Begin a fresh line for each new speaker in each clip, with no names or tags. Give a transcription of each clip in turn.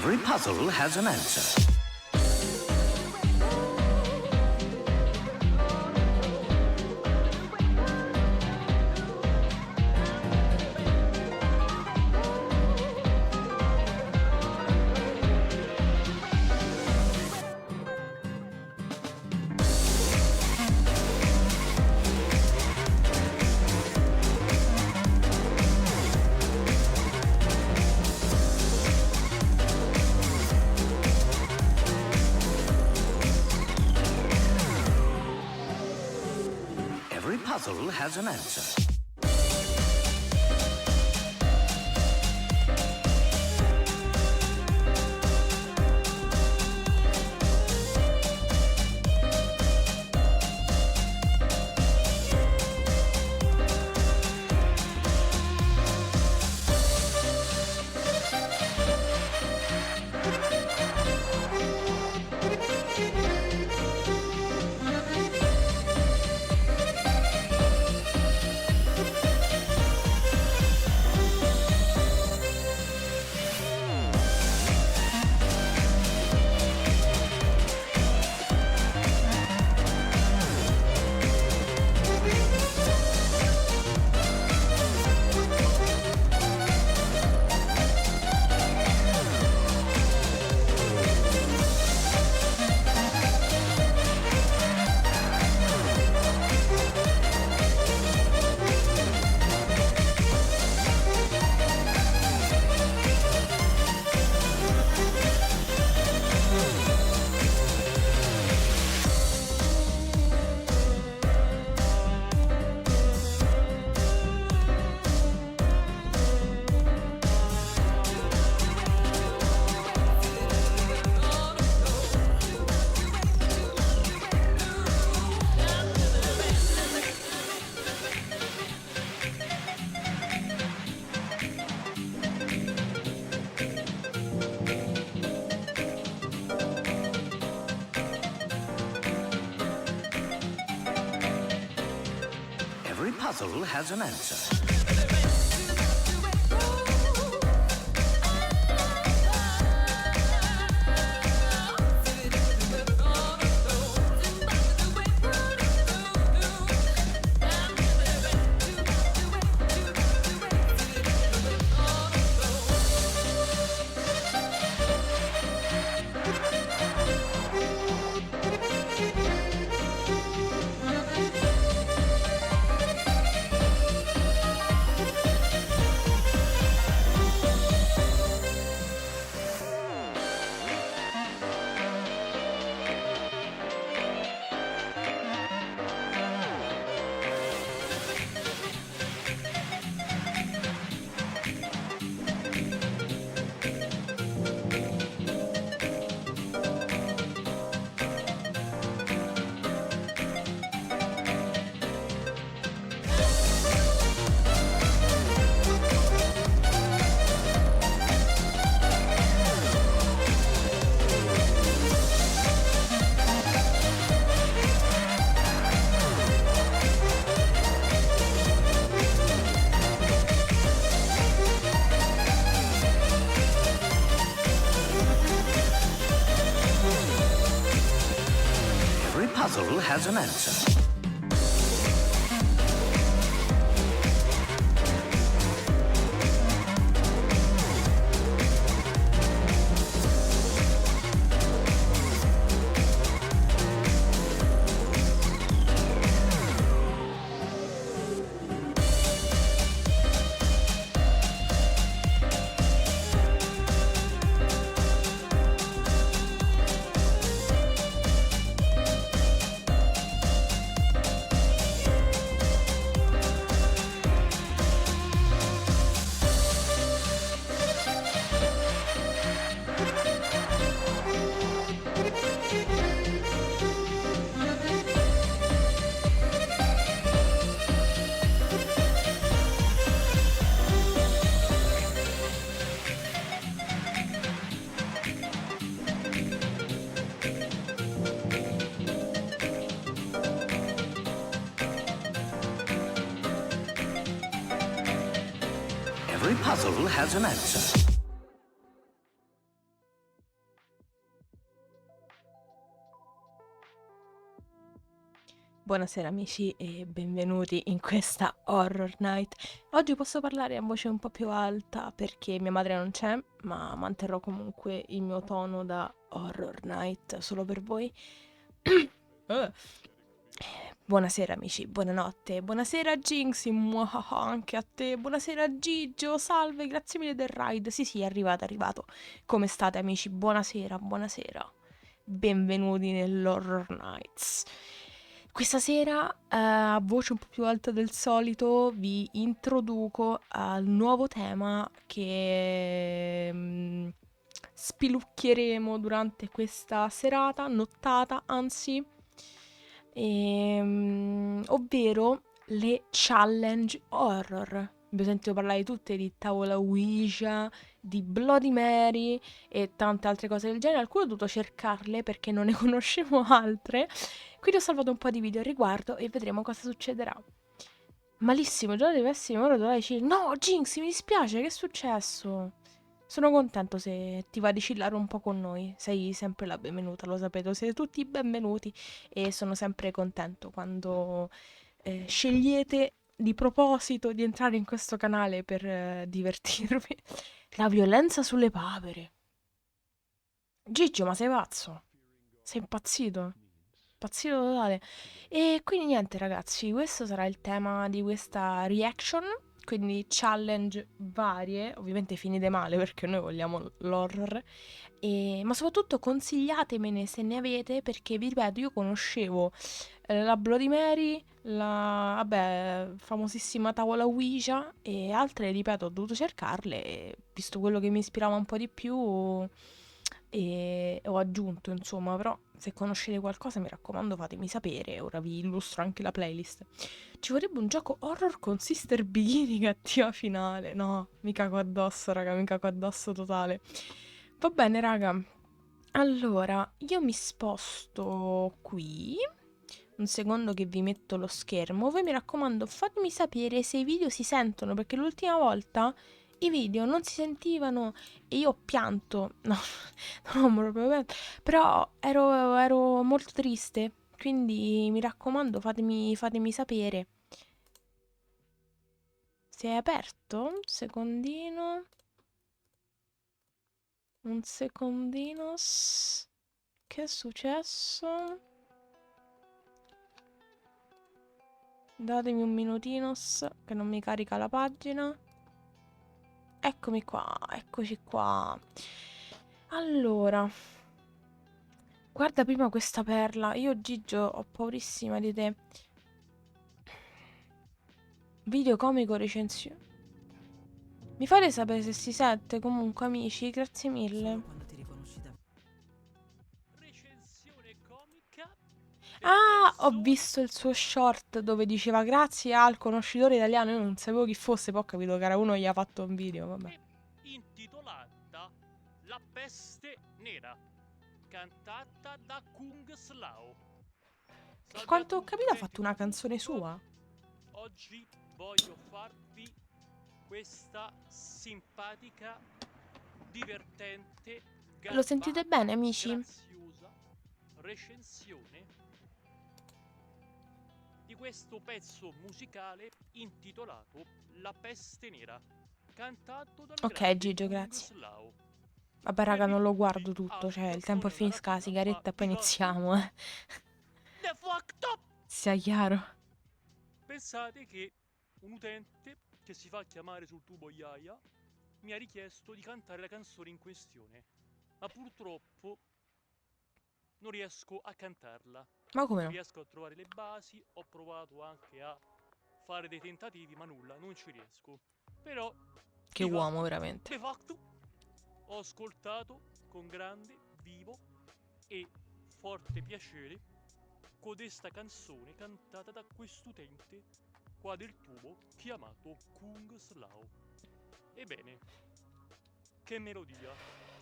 Every puzzle has an answer. Every puzzle has an answer. Every puzzle has an answer. Every puzzle has an answer. Every puzzle has an answer.
Buonasera amici e benvenuti in questa Horror Night. Oggi posso parlare a voce un po' più alta perché mia madre non c'è, ma manterrò comunque il mio tono da Horror Night solo per voi. Eh. Buonasera amici, buonanotte, buonasera Jinx, muahaha, anche a te, buonasera Gigio, salve, grazie mille del ride. Sì, è arrivato. Come state amici? Buonasera, buonasera. Benvenuti nell'Horror Nights. Questa sera, a voce un po' più alta del solito, vi introduco al nuovo tema che spilucchieremo durante questa serata, nottata, anzi, ovvero le challenge horror. Abbiamo sentito parlare di tutte, di tavola Ouija, di Bloody Mary e tante altre cose del genere. Alcune ho dovuto cercarle perché non ne conoscevo altre. Quindi ho salvato un po' di video al riguardo e vedremo cosa succederà. Malissimo, già deve essere ora dovrai dire no, Jinx, mi dispiace, che è successo? Sono contento se ti va di chillare un po' con noi. Sei sempre la benvenuta, lo sapete, siete tutti benvenuti e sono sempre contento quando scegliete di proposito di entrare in questo canale per divertirvi. La violenza sulle papere. Gigio, ma sei pazzo? Sei impazzito? Impazzito totale. E quindi niente, ragazzi, questo sarà il tema di questa reaction. Quindi challenge varie, ovviamente finite male perché noi vogliamo l'horror. Ma soprattutto consigliatemene se ne avete perché vi ripeto, io conoscevo la Bloody Mary, la vabbè, famosissima tavola Ouija e altre, ripeto, ho dovuto cercarle e visto quello che mi ispirava un po' di più e ho aggiunto, insomma, però se conoscete qualcosa mi raccomando fatemi sapere, ora vi illustro anche la playlist. Ci vorrebbe un gioco horror con Sister Bikini cattiva finale, no, mi cago addosso raga, mi cago addosso totale. Va bene raga, allora io mi sposto qui, un secondo che vi metto lo schermo, voi mi raccomando fatemi sapere se i video si sentono perché l'ultima volta i video non si sentivano e io ho pianto, no, non proprio pianto, però ero molto triste, quindi mi raccomando fatemi sapere. Si è aperto? Un secondino. Un secondino. Che è successo? Datemi un minutino che non mi carica la pagina. Eccomi qua, eccoci qua. Allora, guarda prima questa perla. Io, Gigio, ho paurissima di te. Video comico recensione. Mi fate sapere se si sente comunque, amici? Grazie mille. Ah, ho visto il suo short dove diceva grazie al conoscitore italiano. Io non sapevo chi fosse, poi ho capito che era uno che gli ha fatto un video, vabbè.
Intitolata La peste nera, cantata da Kung Slao.
Che quanto ho capito ha fatto una canzone sua.
Oggi voglio farvi questa simpatica, divertente,
Lo sentite bene, amici?
graziosa recensione di questo pezzo musicale intitolato La peste nera, cantato dal
Ok,
grande
Gigio,
Kung
grazie.
Slao.
Vabbè, raga, non lo guardo tutto. Cioè, il tempo è finisca la sigaretta e poi iniziamo, eh.
The fucked up!
Sia chiaro.
Pensate che un utente che si fa chiamare sul tubo Yaya mi ha richiesto di cantare la canzone in questione, ma purtroppo non riesco a cantarla.
Ma come
Non
no?
riesco a trovare le basi, ho provato anche a fare dei tentativi, ma nulla, non ci riesco. Però,
Che uomo, veramente.
de facto, ho ascoltato con grande, vivo e forte piacere codesta canzone cantata da quest'utente qua del tubo chiamato Kung Slao. Ebbene, che melodia,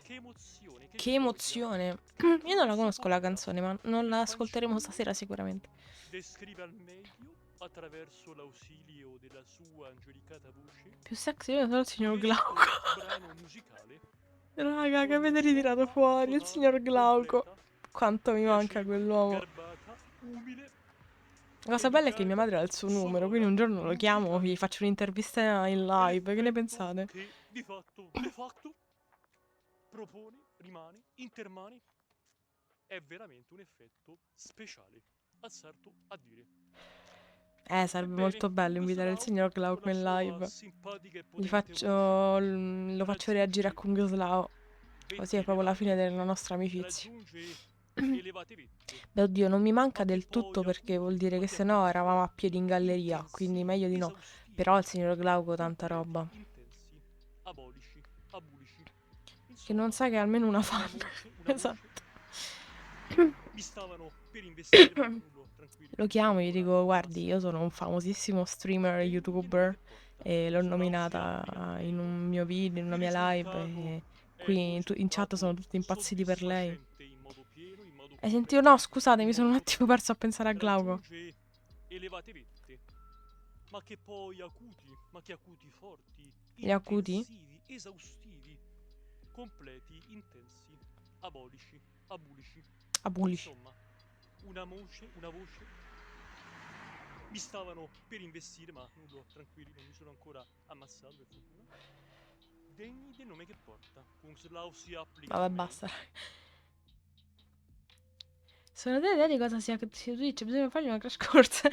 che emozione, che
Che
gioia,
emozione.
che
Io non la conosco la
classico
canzone, ma non la ascolteremo stasera sicuramente.
descrive al meglio, attraverso l'ausilio della sua angelicata voce,
Più sexy io sono il signor
questo
Glauco.
brano musicale
Raga, che
con
avete ritirato
pompa
fuori il
totale,
signor Glauco.
completa,
Quanto mi manca
piacevole,
quell'uomo.
garbata, umile,
La cosa bella è che mia madre ha il suo numero, quindi un giorno lo chiamo, gli faccio un'intervista in live. Che ne pensate?
Che di fatto, de facto, propone, rimane, intermane, è veramente un effetto speciale. Azzardo a dire.
Sarebbe
Ebbene,
molto bello
in questo
invitare il
Lao,
signor
con
Glauco
la
in
sua
live.
simpatica e
Gli
potente
faccio...
voce,
lo faccio reagire a
raggiunge
Kung Lao. Così è
vette
proprio la
elevate,
fine della nostra amicizia.
raggiunge elevate vette,
Beh, oddio, non mi manca
ma che
del tutto
poi
perché vuol dire
ma
che
che
sennò
acuti
eravamo a
forti,
piedi in galleria, quindi
intensi,
meglio di no. Però
esaustivi,
il signor Glauco tanta
completi,
roba.
intensi, abolici, abulici.
Che non
Insomma,
sa che è almeno una
una
fan.
voce,
Esatto.
mi stavano per investire, ma nullo, tranquilli,
Lo
non sono
chiamo e gli
ancora
dico, guardi, io
ammassato.
sono un famosissimo streamer
Degni del nome
youtuber
che porta,
e l'ho
questo Lao si
nominata
applica per
in
lei.
un mio video, in una
Il
mia live
risultato
e
è
qui in chat sono
risultato
tutti impazziti per lei.
soddisfacente in modo pieno, in modo
Hai sentito?
completo,
No, scusate,
in
mi sono
modo
un attimo
totale.
perso a pensare a Glauco.
Raggiunge elevate vette, ma che poi acuti, ma che acuti forti,
Gli acuti?
intensivi, esaustivi, completi, intensi, abolici, abulici.
Abulici.
Insomma, una voce. Mi stavano per investire, ma nullo, tranquilli, non mi sono ancora ammassato per fortuna. Degni del nome che porta, Kungslao si applica
Vabbè,
a me.
basta. Sono delle idee di cosa sia su Twitch, bisogna fargli una crash course.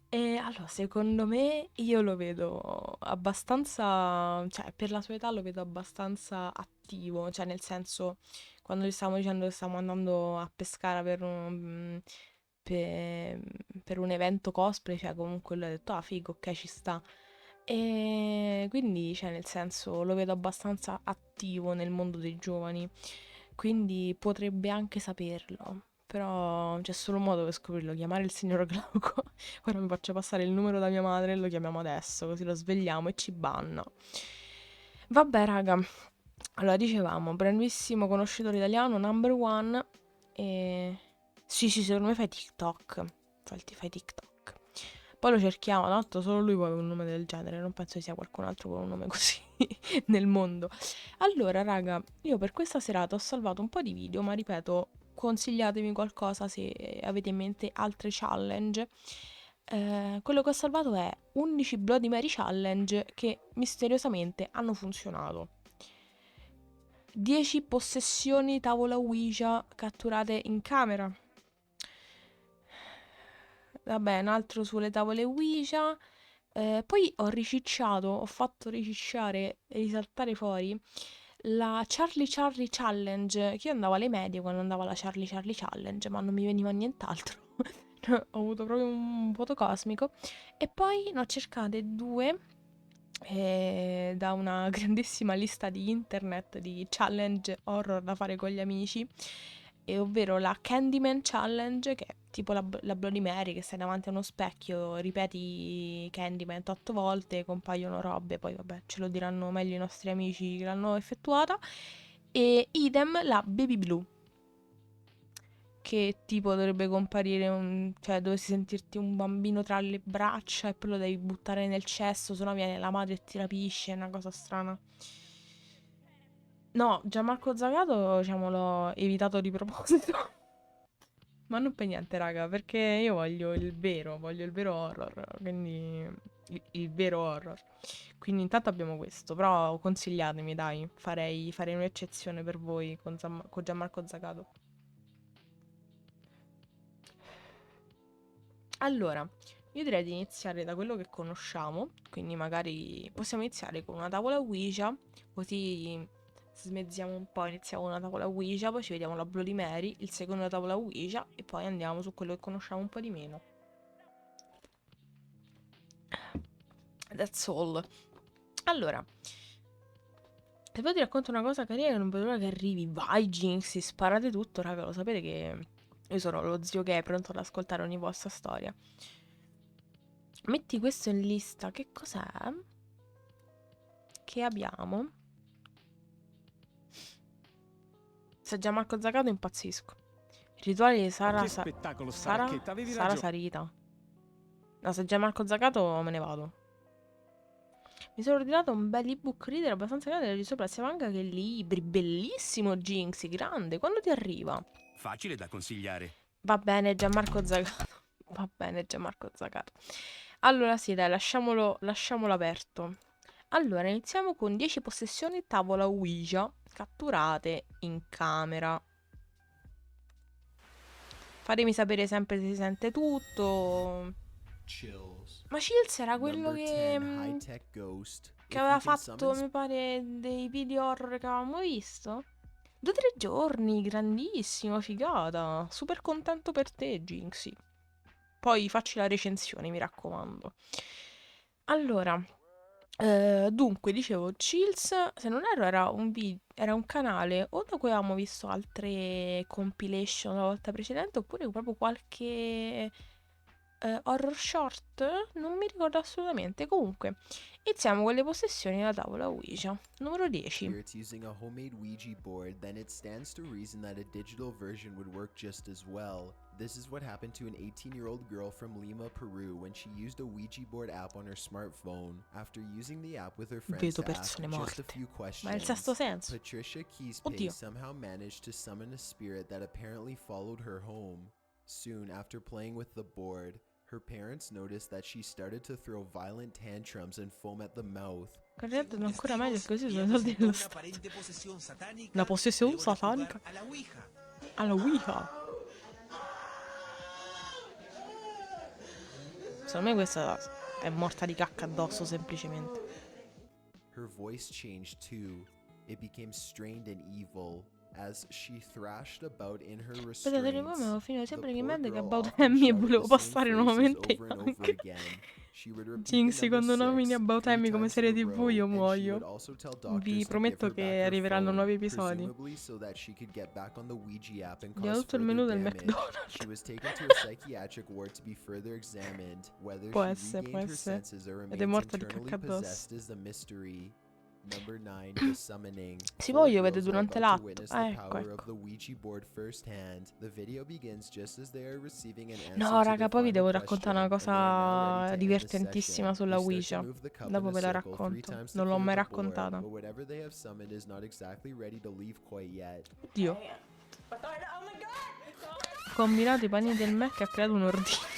E allora, secondo me, io lo vedo abbastanza, cioè, per la sua età lo vedo abbastanza attivo, cioè, nel senso, quando gli stavamo dicendo che stavamo andando a pescare per un evento cosplay, cioè, comunque lui ha detto, ah, figo, ok, ci sta. E quindi, cioè, nel senso, lo vedo abbastanza attivo nel mondo dei giovani, quindi potrebbe anche saperlo. Però c'è solo un modo per scoprirlo, chiamare il signor Glauco. Ora mi faccio passare il numero da mia madre e lo chiamiamo adesso, così lo svegliamo e ci banna. Vabbè, raga. Allora, dicevamo, bravissimo conoscitore italiano, number one. E... Sì, sì, secondo me fai TikTok. Fai TikTok. Poi lo cerchiamo, tanto solo lui può avere un nome del genere, non penso ci sia qualcun altro con un nome così nel mondo. Allora, raga, io per questa serata ho salvato un po' di video, ma ripeto, consigliatemi qualcosa se avete in mente altre challenge. Quello che ho salvato è 11 Bloody Mary challenge che misteriosamente hanno funzionato. 10 possessioni tavola Ouija catturate in camera. Vabbè, un altro sulle tavole Ouija. Poi ho fatto ricicciare e risaltare fuori la Charlie Charlie Challenge. Che io andavo alle medie quando andavo alla Charlie Charlie Challenge, ma non mi veniva nient'altro. Ho avuto proprio un voto cosmico. E poi ne ho cercate due da una grandissima lista di internet di challenge horror da fare con gli amici, e ovvero la Candyman Challenge, che è tipo la Bloody Mary, che stai davanti a uno specchio, ripeti Candyman 8 volte, compaiono robe, poi vabbè ce lo diranno meglio i nostri amici che l'hanno effettuata, e idem la Baby Blue, che tipo dovrebbe comparire cioè dovresti sentirti un bambino tra le braccia e poi lo devi buttare nel cesso, se no viene la madre e ti rapisce, è una cosa strana. No, Gianmarco Zagato, diciamo, l'ho evitato di proposito. Ma non per niente, raga, perché io voglio il vero horror, quindi il vero horror. Quindi intanto abbiamo questo, però consigliatemi, dai, farei un'eccezione per voi con Gianmarco Zagato. Allora, io direi di iniziare da quello che conosciamo, quindi magari possiamo iniziare con una tavola Ouija, così smezziamo un po', iniziamo una tavola Ouija, poi ci vediamo la Bloody Mary, il secondo tavola Ouija e poi andiamo su quello che conosciamo un po' di meno. That's all. Allora, se poi ti racconto una cosa carina che non vedo l'ora che arrivi, vai Jinx, sparate tutto, raga, lo sapete che io sono lo zio che è pronto ad ascoltare ogni vostra storia. Metti questo in lista, che cos'è? Che abbiamo? Se Gianmarco Zagato impazzisco. Il rituale di
Che spettacolo, Staracchetta, avevi
Sara
ragione.
Sarita. No, se Gianmarco Zagato me ne vado. Mi sono ordinato un bel ebook reader abbastanza grande di sopra. Siamo anche che libri. Bellissimo Jinx, grande. Quando ti arriva?
Facile da consigliare.
Va bene, Gianmarco Zagato. Va bene, Gianmarco Zagato. Allora sì, dai, lasciamolo aperto. Allora, iniziamo con 10 possessioni tavola Ouija catturate in camera. Fatemi sapere sempre se si sente tutto. Ma Chills era quello che aveva fatto, mi pare, dei video horror che avevamo visto? 2 o 3 giorni, grandissimo, figata. Super contento per te, Jinxie. Poi facci la recensione, mi raccomando. Allora, dunque, dicevo, Chills, se non erro, era un canale o da cui avevamo visto altre compilation la volta precedente, oppure proprio qualche horror short? Non mi ricordo assolutamente. Comunque, iniziamo con le possessioni della tavola Ouija. Numero 10.
Here it's using a homemade Ouija board, then it stands to reason that a digital version would work just as well. This is what happened to an 18-year-old girl from Lima, Peru, when she used a Ouija board app on her smartphone. After using the app with her friends
Vedo
to ask
persone
just a
morte.
few
Ma nel sesto
questions,
senso.
Patricia
Oddio.
Keespay somehow managed to summon a spirit that apparently followed her home. Soon after playing with the board, her parents noticed that she started to throw violent tantrums and foam at the mouth.
Rendono ancora meglio così sono i soldi dello Stato. Una possessione satanica alla Ouija. Secondo me questa è morta di cacca addosso semplicemente.
Her voice changed too. It became strained and evil as she thrashed about in her
Aspettate, poi mi
restraints.
avevo finito
The
sempre in
poor
mente che
girl
About
often
Emmy e
shouted
volevo
the
passare
same phrases
nuovamente
over and over
anche.
again. She would repeat
Jinxie,
the number
quando nomini
6
About
3
Emmy come
times
serie
in a
TV
row,
io
and she
muoio.
would also tell
Vi
doctors to give
prometto
her back
che
her
arriveranno
phone,
nuovi episodi.
presumably so that she could get back on the Ouija app and
Abbiamo
cause
tutto il
further
menù del
damage.
McDonald's.
She was taken to a psychiatric ward to be further examined. Whether
Può
she
essere, può
regained her
essere.
senses or
Ed è
remains
morta di
internally
cacca addosso.
possessed is a mystery. Number 9, The Summoning.
Si
Four
voglio vede
girls are
durante
about to
l'atto.
witness the
Ecco,
power of
ecco.
the Ouija board firsthand. The video begins just as they are receiving an answer
No,
to
raga,
their
poi vi
final
devo
question,
raccontare una
and they are now ready
cosa
to end the
divertentissima
session.
sulla
They start to
Ouija.
move the cup in
Dopo
a
ve la
circle 3
racconto.
times to
Non l'ho
clear
mai
the board,
raccontata.
but whatever they have summoned is not exactly ready to leave quite yet.
Oddio. Combinato i panni del Mac ha creato un ordigno.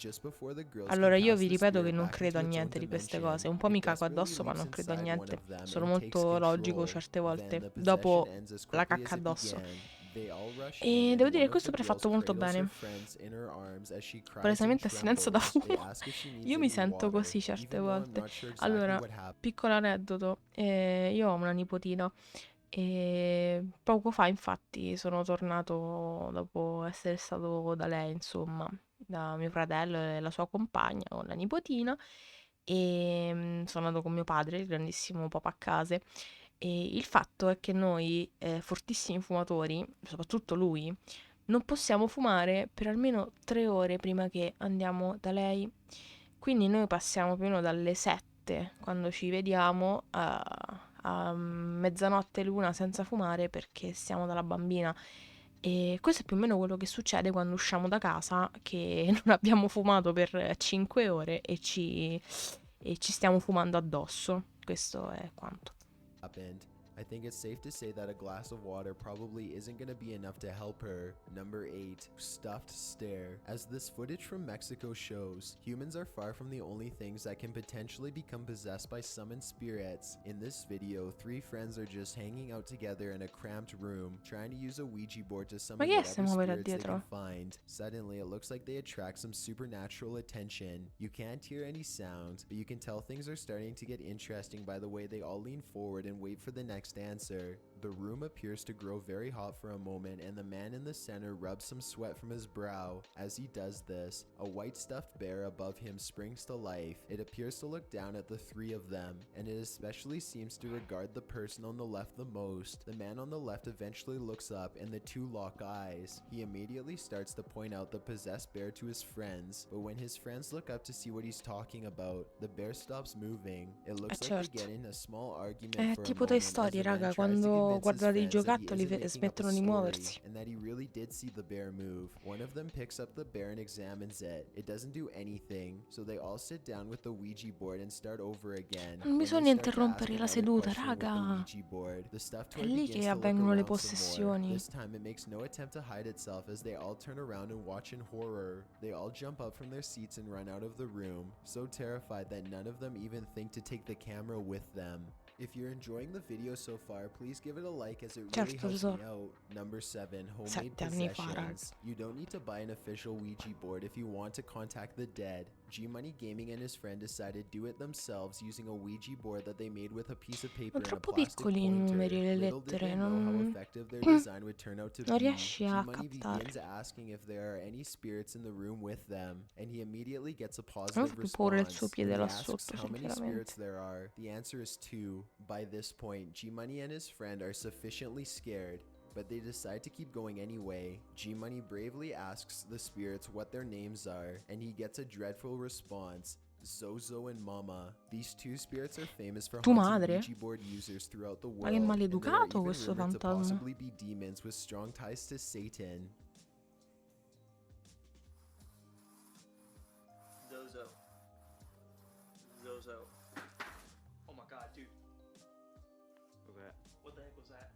Just before the girls
Allora,
can
io
pass
vi
the
ripeto che
spirit
non
back
credo a
into its own
niente di queste
dimension,
cose. Un po' mi
it
cago
desperately
addosso, ma
leaps
non credo a
inside one
niente.
of them
Sono
and takes
molto logico
control.
certe
Then
volte.
the
Dopo
possession ends as
la
quickly
cacca
as it
addosso.
began. They all rush
E
in,
devo
and
dire che
one of
questo
the
è
girls
fatto molto
cradles her
bene.
friends in her arms as she cries and
Palesemente astinenza da
trembles. They
fumo.
ask if she needs
Io mi
any
sento
water,
così certe
even though I'm
volte.
not sure exactly
Allora,
what happened.
piccolo aneddoto. Io ho una nipotina e poco fa, infatti, sono tornato dopo essere stato da lei, insomma, da mio fratello e la sua compagna con la nipotina e sono andato con mio padre, il grandissimo papà a case. E il fatto è che noi, fortissimi fumatori, soprattutto lui, non possiamo fumare per almeno 3 ore prima che andiamo da lei. Quindi noi passiamo più o meno dalle 7, quando ci vediamo, a mezzanotte l'una senza fumare perché stiamo dalla bambina. E questo è più o meno quello che succede quando usciamo da casa, che non abbiamo fumato per 5 ore e ci stiamo fumando addosso. Questo è quanto.
Happened. I think it's safe to say that a glass of water probably isn't gonna be enough to help her. Number 8, Stuffed Stare. As this footage from Mexico shows, humans are far from the only things that can potentially become possessed by summoned spirits. In this video, 3 friends are just hanging out together in a cramped room, trying to use a Ouija board to summon
chi è che si
whatever
muove là
spirits they can
dietro?
find. Suddenly, it looks like they attract some supernatural attention. You can't hear any sound, but you can tell things are starting to get interesting by the way they all lean forward and wait for the next answer. The room appears to grow very hot for a moment, and the man in the center rubs some sweat from his brow. As he does this, a white stuffed bear above him springs to life. It appears to look down at the 3 of them, and it especially seems to regard the person on the left the most. The man on the left eventually looks up, and the 2 lock eyes. He immediately starts to point out the possessed bear to his friends, but when his friends look up to see what he's talking about, the bear stops moving. It looks like they
certo.
get in a small argument
È
for a
tipo Toy
moment as
Story,
the man
raga,
tries to
quando
convince his
guardate i
friends that he
giocattoli
isn't making up a
smettono di
story
muoversi.
and that he really did see the bear move. One of them picks up the bear and examines it. It doesn't do anything, so they all sit down with the Ouija board and start over again.
Non
When
bisogna
they start to ask
interrompere la
another
seduta,
question with the
raga.
Ouija board, the stuffed
È
toy
lì
begins
che
to look
avvengono le
around some more.
possessioni.
This time it makes no attempt to hide itself as they all turn around and watch in horror. They all jump up from their seats and run out of the room, so terrified that none of them even think to take the camera with them. If you're enjoying the video so far, please give it a like as it really
Certo,
helps
tesoro.
me out. Number 7, homemade
7 anni fa, raga.
possessions. You don't need to buy an official Ouija board if you want to contact the dead. G-Money Gaming and his friend decided to do it themselves using a Ouija board that they made with a piece of paper
Sono
and a
troppo
plastic
piccoli i
pointer.
numeri e le
Little did
lettere,
they know how
non...
effective their design would turn out to
non
be.
riesci a
G-Money
captare.
begins asking if there are any spirits in the room with them, and he immediately gets a
A me
positive
fa più paura il
response.
suo piede
When he
là
asks
sotto,
how many
sinceramente.
spirits there are, the answer is 2. By this point, G-Money and his friend are sufficiently scared, but they decide to keep going anyway. G-Money bravely asks the spirits what their names are, and he gets a dreadful response. Zozo and Mama. These two spirits are famous for
Tu
haunting
madre?
Ouija board users throughout the world.
Ma che
and there are
maleducato
even
questo
rumored to
fantasma.
possibly be demons with strong ties to Satan.
Zozo. Zozo. Oh my god, dude. What the heck was that?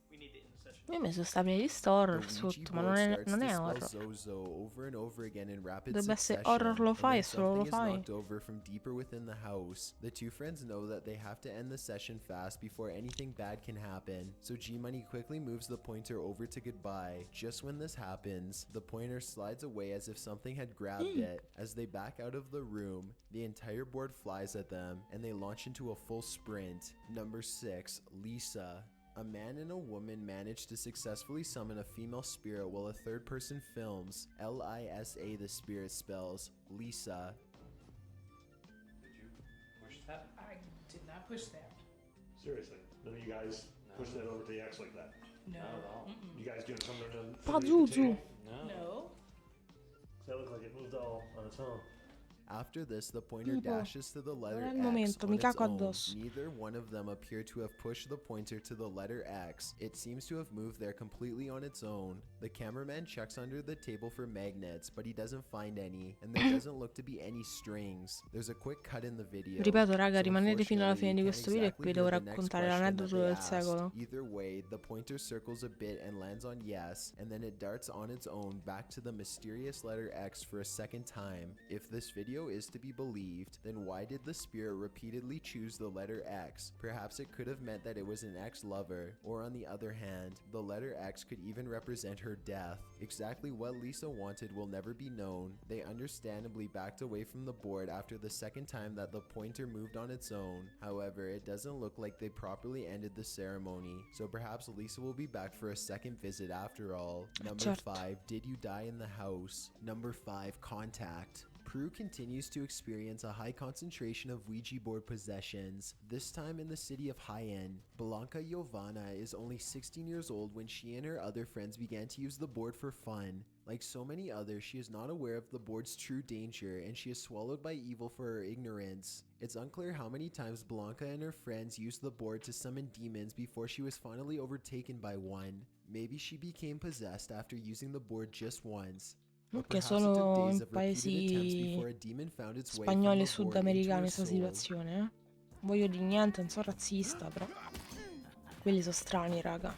We need to end the session.
Io ho messo sta playlist horror
The Ouija
sotto, ma
board
non
starts
è
to spell
horror.
Zozo over and over again in rapid
Dovrebbe essere
succession,
horror lo
and
fai
then
e solo lo
something is
fai.
knocked over from deeper within the house. The two friends know that they have to end the session fast before anything bad can happen, so G-Money quickly moves the pointer over to goodbye. Just when this happens, the pointer slides away as if something had grabbed it. As they back out of the room, the entire board flies at them, and they launch into a full sprint. Number 6, Lisa. A man and a woman manage to successfully summon a female spirit while a third person films. Lisa, the spirit spells Lisa.
Did you push that?
I did not push that.
Seriously, none of you guys push that over to the X like that.
No.
Not at all.
You guys doing something underneath the
Pazuzu.
table?
No.
No.
That looked like it moved all on its own.
After this, the pointer
Tipo,
dashes to the letter
non è il
X
momento,
on
mi
its
caco
own.
addosso.
Neither one of them appear to have pushed the pointer to the letter X. It seems to have moved there completely on its own. The cameraman checks under the table for magnets, but he doesn't find any, and there doesn't look to be any strings. There's a quick cut in the video.
Ripeto, raga,
so
rimanete fino alla fine di
unfortunately,
questo
we
video e
can't
vi
exactly
devo
hear the next
raccontare
question that
l'aneddoto
they
del
asked.
secolo.
Either way, the pointer circles a bit and lands on yes, and then it darts on its own back to the mysterious letter X for a second time. If this video is to be believed, then why did the spirit repeatedly choose the letter X? Perhaps it could have meant that it was an ex-lover, or on the other hand, the letter X could even represent her death. Exactly what Lisa wanted will never be known. They understandably backed away from the board after the second time that the pointer moved on its own. However, it doesn't look like they properly ended the ceremony, so perhaps Lisa will be back for a second visit after all. Number
Certo.
5, did you die in the house? Number 5, contact. Peru continues to experience a high concentration of Ouija board possessions, this time in the city of Hyen. Blanca Giovanna is only 16 years old when she and her other friends began to use the board for fun. Like so many others, she is not aware of the board's true danger, and she is swallowed by evil for her ignorance. It's unclear how many times Blanca and her friends used the board to summon demons before she was finally overtaken by one. Maybe she became possessed after using the board just once. Or
Che
perhaps it took
sono
days
in
of repeated attempts
paesi
before a demon found its way from
spagnoli e
the board into
sudamericani
her
questa
soul.
situazione, eh. Voglio di niente, non sono razzista, però. Quelli sono strani, raga.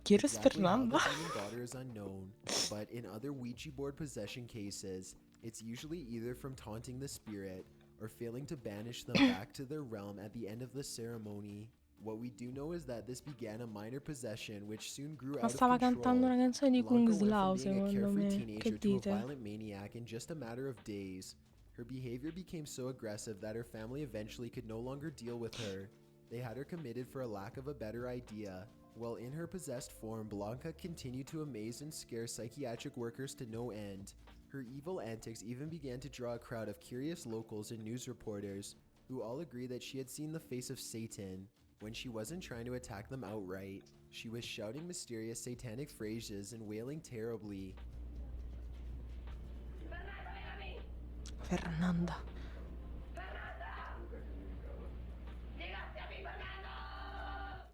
Chi è
Exactly how
Fernanda?
the demon daughter is unknown, but in other Ouija board possession cases, it's usually either from taunting the spirit or failing to banish them back to their realm at the end of the ceremony. What we do know is that this began a minor possession which soon grew out
Ma
of
stava cantando
control.
una canzone di Kung
Blanca went
Lao,
from being a
secondo
carefree
me.
teenager
Che
to a
dite?
violent maniac in just a matter of days. Her behavior became so aggressive that her family eventually could no longer deal with her. They had her committed for a lack of a better idea. While in her possessed form, Blanca continued to amaze and scare psychiatric workers to no end. Her evil antics even began to draw a crowd of curious locals and news reporters. who all agree that she had seen the face of Satan when she wasn't trying to attack them outright. She was shouting mysterious satanic phrases and wailing terribly.
Fernanda.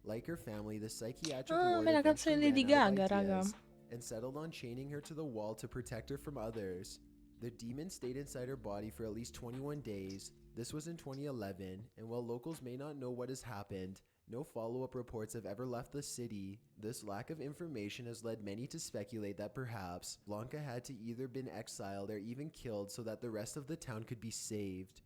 Like her family, the psychiatric
Ah,
ward
ma è la
eventually
canzone di Lady
ran out
Gaga,
of
raga.
ideas and settled on chaining her to the wall to protect her from others. The demon stayed inside her body for at least 21 days. This was in 2011, and while locals may not know what has happened, no follow-up reports have ever left the city. This lack of information has led many to speculate that perhaps Blanca had to either been exiled or even killed so that the rest of the town could be saved.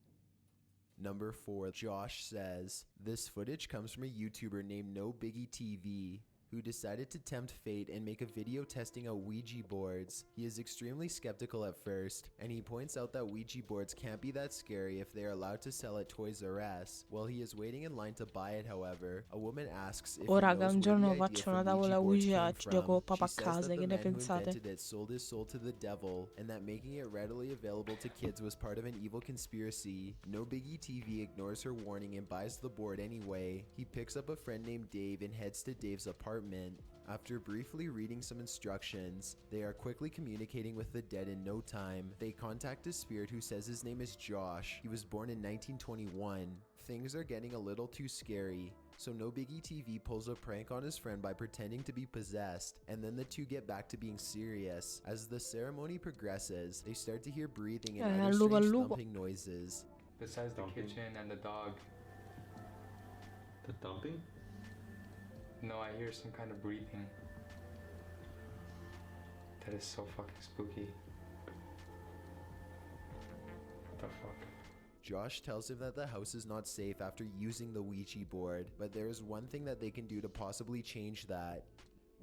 Number 4, Josh says, this footage comes from a YouTuber named No Biggie TV, who decided to tempt fate and make a video testing out Ouija boards. He is extremely skeptical at first, and he points out that Ouija boards can't be that scary if they are allowed to sell at Toys R Us. While he is waiting in line to buy it, however, a woman asks if
Oh
he
raga,
knows
un
where
giorno
the idea
faccio
for
una
Ouija
tavola
boards
Ouija
came
e ci gioco
from.
papà a
She says
casa,
that
che
the
ne
man who
pensate?
invented it sold his soul to the devil, and that making it readily available to kids was part of an evil conspiracy. No Biggie TV ignores her warning and buys the board anyway. He picks up a friend named Dave and heads to Dave's apartment. After briefly reading some instructions, they are quickly communicating with the dead in no time. They contact a spirit who says his name is Josh. He was born in 1921. Things are getting a little too scary, so No Biggie TV pulls a prank on his friend by pretending to be possessed, and then the two get back to being serious. As the ceremony progresses, they start to hear breathing and other
lupo al
strange
lupo.
thumping noises.
Besides the
Thumping.
kitchen and the dog.
The thumping?
No, I hear some kind of breathing. That is so fucking spooky. What the fuck?
Josh tells him that the house is not safe after using the Ouija board, but there is one thing that they can do to possibly change that.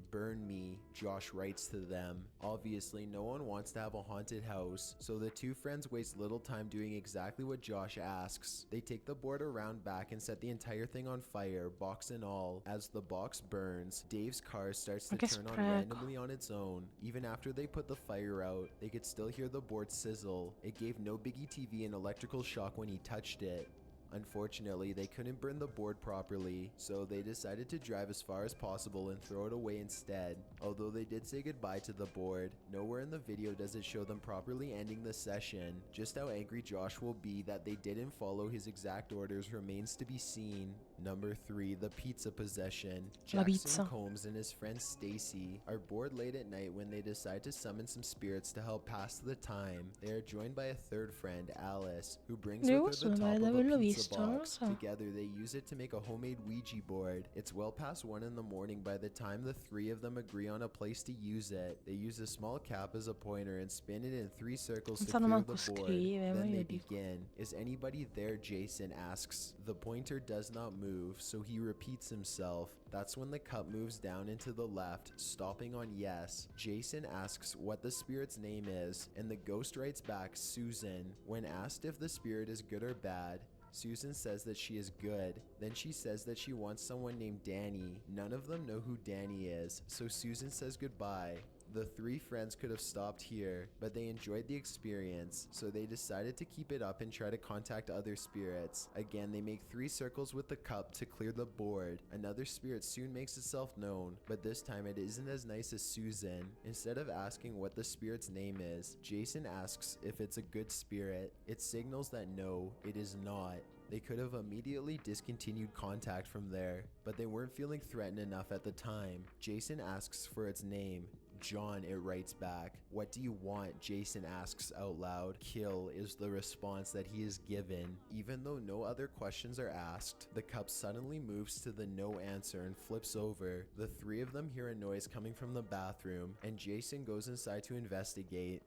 Burn me, Josh writes to them. Obviously, no one wants to have a haunted house, so the two friends waste little time doing exactly what Josh asks. They take the board around back and set the entire thing on fire, box and all. As the box burns, Dave's car starts to
Ma che
turn on
spreco.
randomly on its own. Even after they put the fire out, they could still hear the board sizzle. It gave No Biggie TV an electrical shock when he touched it. Unfortunately, they couldn't burn the board properly, so they decided to drive as far as possible and throw it away instead. Although they did say goodbye to the board, nowhere in the video does it show them properly ending the session. Just how angry Josh will be that they didn't follow his exact orders remains to be seen. Number 3, the pizza possession.
La
Jackson
pizza.
Combs and his friend Stacy are bored late at night when they decide to summon some spirits to help pass the time. They are joined by a third friend, Alice, who brings
Io
with
questo
her the
non
top
l'avevo
of a pizza
visto, non lo
box.
so.
Together, they use it to make a homemade Ouija board. It's well past 1 in the morning by the time the three of them agree on a place to use it. They use a small cap as a pointer and spin it in 3 circles
Non
to
sanno
clear
manco
the board.
scrivere, ma
Then they
io dico.
begin. Is anybody there? Jason asks. The pointer does not move, so he repeats himself. That's when the cup moves down into the left, stopping on yes. Jason asks what the spirit's name is, and the ghost writes back Susan. When asked if the spirit is good or bad, Susan says that she is good. Then she says that she wants someone named Danny. None of them know who Danny is, so Susan says goodbye. The 3 friends could have stopped here, but they enjoyed the experience, so they decided to keep it up and try to contact other spirits. Again, they make 3 circles with the cup to clear the board. Another spirit soon makes itself known, but this time it isn't as nice as Susan. Instead of asking what the spirit's name is, Jason asks if it's a good spirit. It signals that no, it is not. They could have immediately discontinued contact from there, but they weren't feeling threatened enough at the time. Jason asks for its name. John, it writes back. What do you want? Jason asks out loud. Kill is the response that he is given. Even though no other questions are asked, the cup suddenly moves to the no answer and flips over. The 3 of them hear a noise coming from the bathroom, and Jason goes inside to investigate.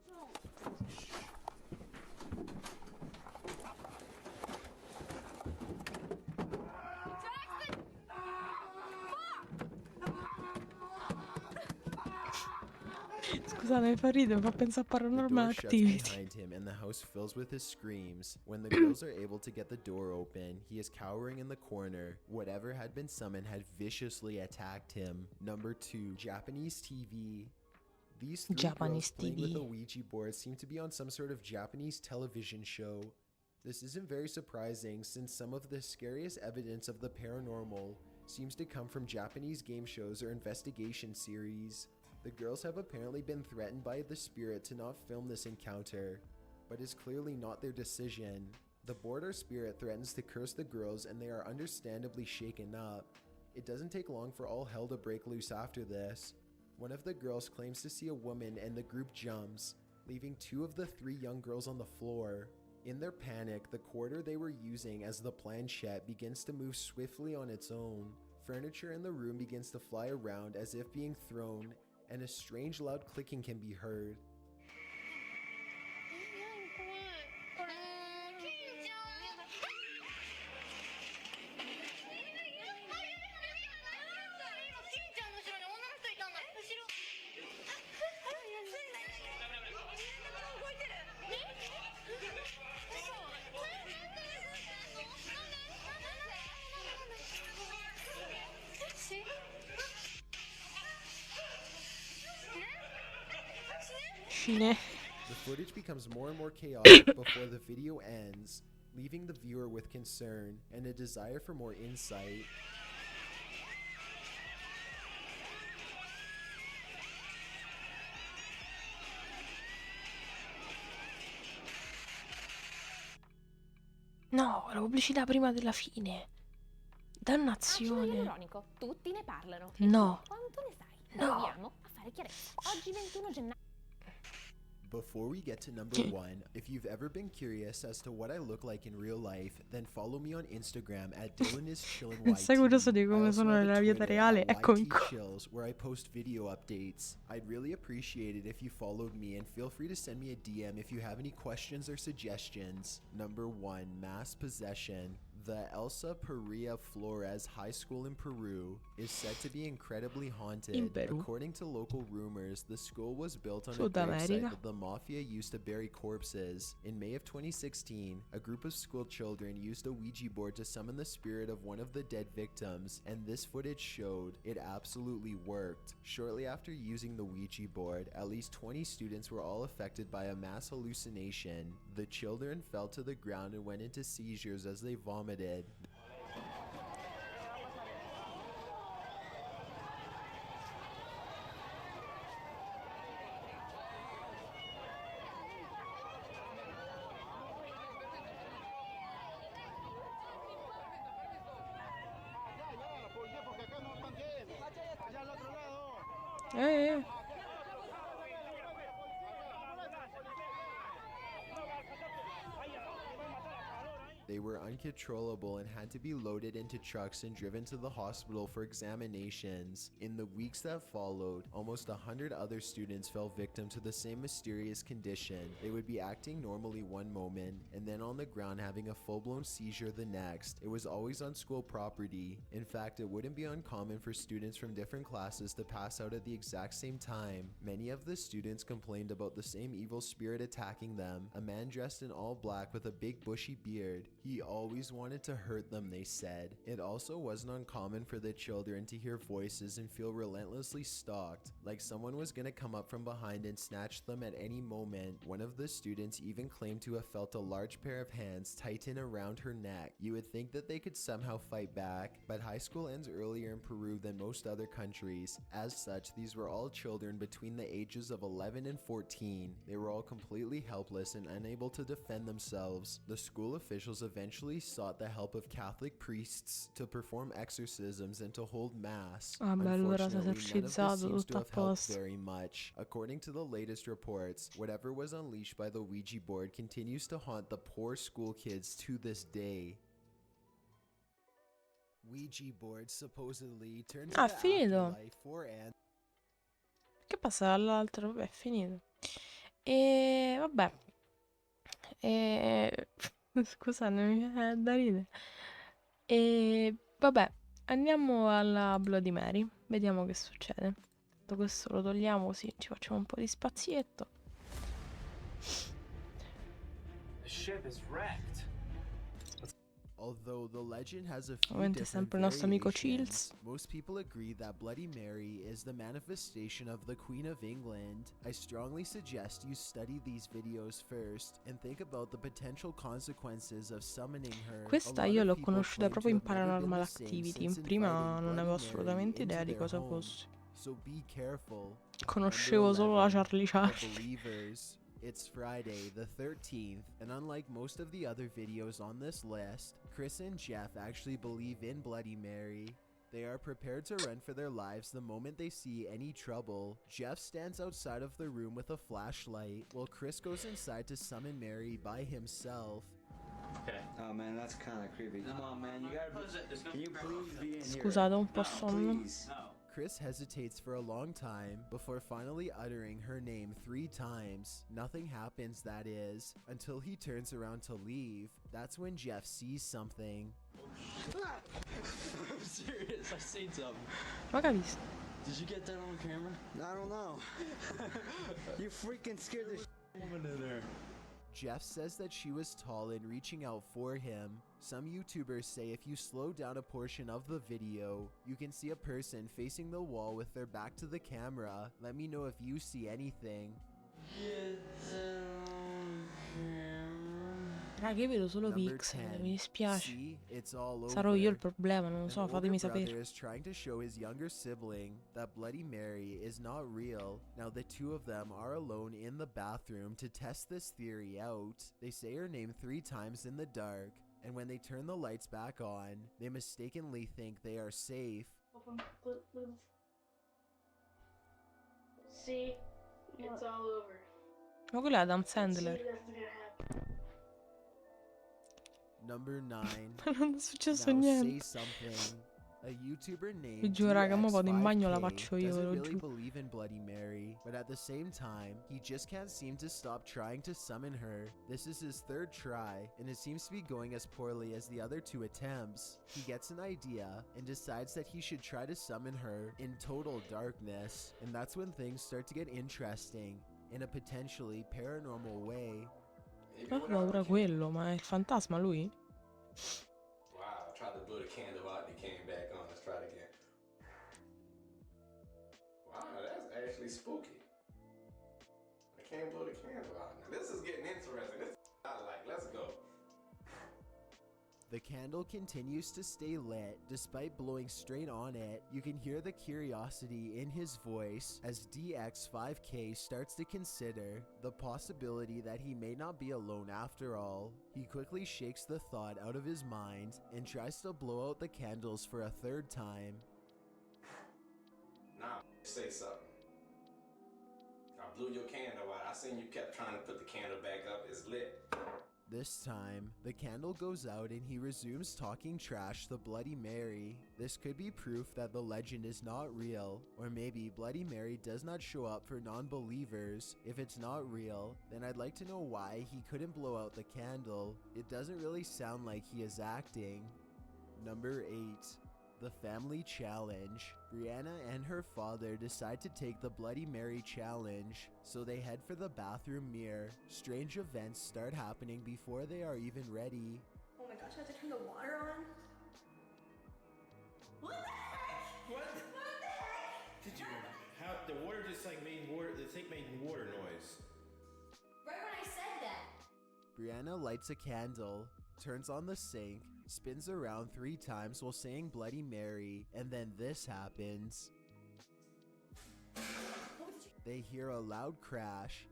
Scusate, mi fa ridere, mi fa pensare a
The
Paranormal
door shuts
Activity.
behind him and the house fills with his screams. When the girls are able to get the door open, he is cowering in the corner. Whatever had been summoned had viciously attacked him. Number 2, Japanese TV. These 3
Japanese
girls playing with
TV.
a Ouija board seem to be on some sort of Japanese television show. This isn't very surprising since some of the scariest evidence of the paranormal seems to come from Japanese game shows or investigation series. The girls have apparently been threatened by the spirit to not film this encounter, but it's clearly not their decision. The board or spirit threatens to curse the girls and they are understandably shaken up. It doesn't take long for all hell to break loose after this. One of the girls claims to see a woman and the group jumps, leaving 2 of the 3 young girls on the floor. In their panic, the quarter they were using as the planchette begins to move swiftly on its own. Furniture in the room begins to fly around as if being thrown, and a strange loud clicking can be heard.
Fine.
The footage becomes more and more chaotic before the video ends, leaving the viewer with concern and a desire for more insight.
No, la pubblicità prima della fine. Dannazione.
Ironico, tutti ne parlano.
No.
Quanto ne sai?
No.
Proviamo a fare chiarezza. Oggi 21 gennaio.
Before we get to number 1, if you've ever been curious as to what I look like in real life, then follow me on Instagram at DylanIsChillinYT.
Sei curioso di come
I also
sono
have a
nella vita
Twitter
reale?
at
Eccomi qua.
YTChills, where I post video updates. I'd really appreciate it if you followed me, and feel free to send me a DM if you have any questions or suggestions. Number 1, mass possession. The Elsa Perea Flores High School in Peru is said to be incredibly haunted.
In Peru.
According to local rumors, the school was built on a
Sud
grave site
America.
that the mafia used to bury corpses. In May of 2016, a group of school children used a Ouija board to summon the spirit of one of the dead victims, and this footage showed it absolutely worked. Shortly after using the Ouija board, at least 20 students were all affected by a mass hallucination. The children fell to the ground and went into seizures as they vomited.
Eh.
They were uncontrollable and had to be loaded into trucks and driven to the hospital for examinations. In the weeks that followed, almost 100 other students fell victim to the same mysterious condition. They would be acting normally one moment, and then on the ground having a full-blown seizure the next. It was always on school property. In fact, it wouldn't be uncommon for students from different classes to pass out at the exact same time. Many of the students complained about the same evil spirit attacking them, a man dressed in all black with a big bushy beard. He always wanted to hurt them, they said. It also wasn't uncommon for the children to hear voices and feel relentlessly stalked, like someone was gonna come up from behind and snatch them at any moment. One of the students even claimed to have felt a large pair of hands tighten around her neck. You would think that they could somehow fight back, but high school ends earlier in Peru than most other countries. As such, these were all children between the ages of 11 and 14. They were all completely helpless and unable to defend themselves. The school officials eventually sought the help of Catholic priests to perform exorcisms and to hold mass.
Ah, beh, allora si è
Unfortunately, none of this
esorcizzato,
seems to
tutto a
have helped
posto.
very much. According to the latest reports, whatever was unleashed by the Ouija board continues to haunt the poor school kids to this day. Ouija board supposedly turns
Ah,
the
è finito.
afterlife for an
Che passa all'altro? Vabbè, è finito. E vabbè. E... Scusa, non mi viene da ridere. E vabbè, andiamo alla Bloody Mary. Vediamo che succede. Tutto questo lo togliamo così ci facciamo un po' di spazietto.
The ship is wrecked.
Although the legend has a few
Ovviamente
different
sempre il nostro amico
variations,
Chills.
most people agree that Bloody Mary is the manifestation of the Queen of England. I strongly suggest you study these videos first and think about the potential consequences of summoning her.
Questa io l'ho conosciuta proprio in Paranormal Activity. Prima non avevo assolutamente idea di cosa fosse.
So be careful.
Conoscevo solo la Charlie
The
Charlie.
Believers. It's Friday, the 13th, and unlike most of the other videos on this list, Chris and Jeff actually believe in Bloody Mary. They are prepared to run for their lives the moment they see any trouble. Jeff stands outside of the room with a flashlight, while Chris goes inside to summon Mary by himself.
Okay.
Oh man, that's kind of creepy. Come on, man, you gotta. Can you please be in here?
Scusate, ho un po' sonno.
Please.
Chris hesitates for a long time before finally uttering her name 3 times. Nothing happens, that is, until he turns around to leave. That's when Jeff sees something.
I'm serious. I seen something.
Ma capisco.
Did you get that on camera? I don't know. You freaking scared the woman in there.
Jeff says that she was tall and reaching out for him. Some YouTubers say if you slow down a portion of the video, you can see a person facing the wall with their back to the camera. Let me know if you see anything.
Raga, io vedo solo
Number
pixel,
10.
mi dispiace.
See, it's all
Sarò io
over.
il problema, non lo so,
An
fatemi
older brother
sapere.
is trying to show his younger sibling that Bloody Mary is not real. Now the two of them are alone in the bathroom to test this theory out. They say her name 3 times in the dark, and when they turn the lights back on, they mistakenly think they are safe.
See, it's all over.
Ma quello è Adam Sandler.
See, that's gonna happen.
Number 9.
Ma non è successo
Now say
niente.
something. A YouTuber named
Vi giuro, raga, mo vado in bagno, la
DX5K
faccio io, ve
doesn't
lo
really
giuro.
believe in Bloody Mary, but at the same time, he just can't seem to stop trying to summon her. This is his 3rd try, and it seems to be going as poorly as the other 2 attempts. He gets an idea and decides that he should try to summon her in total darkness, and that's when things start to get interesting in a potentially paranormal way.
Ma fa paura quello, ma è il fantasma lui?
Wow, I tried to blow the candle out and it came back on. Let's try it again. Wow, that's actually spooky. I can't blow the candle out. Now this is getting interesting. This I like. Let's go.
The candle continues to stay lit despite blowing straight on it. You can hear the curiosity in his voice as DX5K starts to consider the possibility that he may not be alone after all. He quickly shakes the thought out of his mind and tries to blow out the candles for a 3rd time.
Now, say something. I blew your candle out. I seen you kept trying to put the candle back up. It's lit.
This time, the candle goes out and he resumes talking trash to Bloody Mary. This could be proof that the legend is not real, or maybe Bloody Mary does not show up for non-believers. If it's not real, then I'd like to know why he couldn't blow out the candle. It doesn't really sound like he is acting. Number 8. The Family Challenge. Brianna and her father decide to take the Bloody Mary challenge, so they head for the bathroom mirror. Strange events start happening before they are even ready.
Oh my gosh, I have to turn the water on? What the heck?
What?
What the heck?
Did you? How the water just like made water? The sink made water noise.
Right when I said that.
Brianna lights a candle, turns on the sink, spins around 3 times while saying Bloody Mary, and then this happens. They hear a loud crash,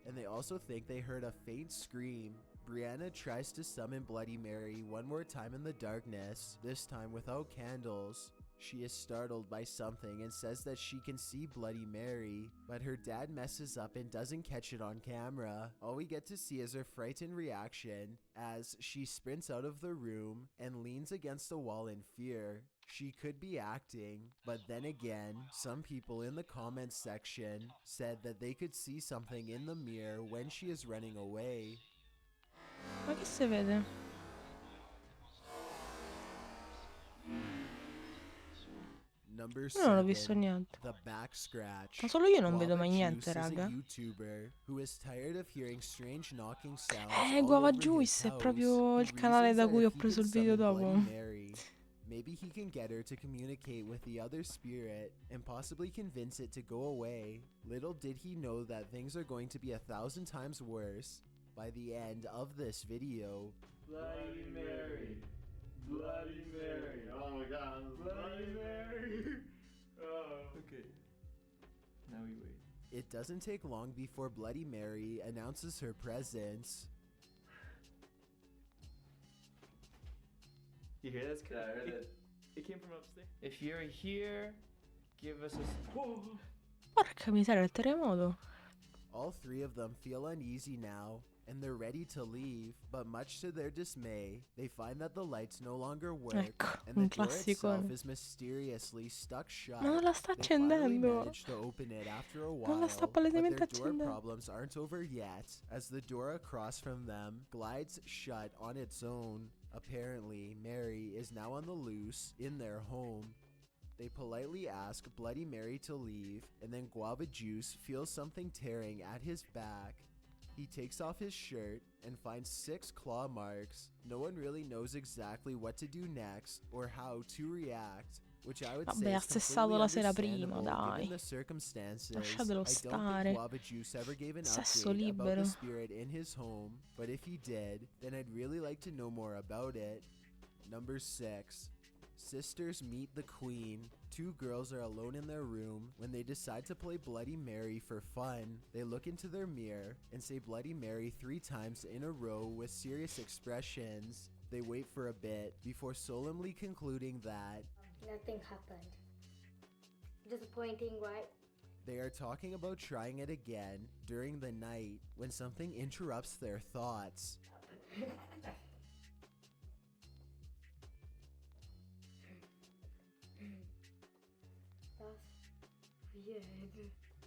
and they also think they heard a faint scream. Brianna tries to summon Bloody Mary one more time in the darkness, this time without candles. She is startled by something and says that she can see Bloody Mary, but her dad messes up and doesn't catch it on camera. All we get to see is her frightened reaction as she sprints out of the room and leans against a wall in fear. She could be acting, but then again, some people in the comments section said that they could see something in the mirror when she is running away.
Ma che si vede?
Number
Io non ho visto
7.
niente.
The Back Scratch.
Ma solo io non vedo
Guava
mai niente,
Juice is a
raga.
YouTuber who is tired of hearing strange knocking sounds all
Guava
over his
Juice è
house.
proprio
He
il canale
reasons
da
that
cui ho
if he
preso
can
il video
summon
dopo.
Bloody Mary, maybe he can get her to communicate with the other spirit and possibly convince it to go away. Little did he know that things are going to be 1,000 times worse by the end of this video.
Bloody Mary. Bloody Mary. Oh my god. Bloody Mary. Oh.
Okay. Now we wait.
It doesn't take long before Bloody Mary announces her presence.
You hear that?
Yeah, I heard it.
It came from upstairs. If you're here, give us a. Whoa.
Porca miseria, il terremoto.
All three of them feel uneasy now, and they're ready to leave, but much to their dismay, they find that the lights no longer work,
Ecco,
and the
un
door itself
classicone.
is mysteriously stuck shut.
Ma non la sta
They finally
accendendo.
manage to open it after a
Non
while,
la sta
but their
palesemente
door
accendendo.
problems aren't over yet, as the door across from them glides shut on its own. Apparently, Mary is now on the loose in their home. They politely ask Bloody Mary to leave, and then Guava Juice feels something tearing at his back. He takes off his shirt and finds 6 claw marks. No one really knows exactly what to do next or how to react, which I would
Vabbè,
say
ha
is
cessato
completely
la sera prima,
understandable given
dai.
the circumstances.
Lasciatelo
I don't think
stare.
Guava Juice ever gave an
Sesso
update about
libero.
the spirit in his home, but if he did, then I'd really like to know more about it. Number 6. Sisters meet the queen. 2 girls are alone in their room when they decide to play Bloody Mary for fun. They look into their mirror and say Bloody Mary 3 times in a row with serious expressions. They wait for a bit before solemnly concluding that
Nothing happened. Disappointing, right?
they are talking about trying it again during the night when something interrupts their thoughts.
That's weird.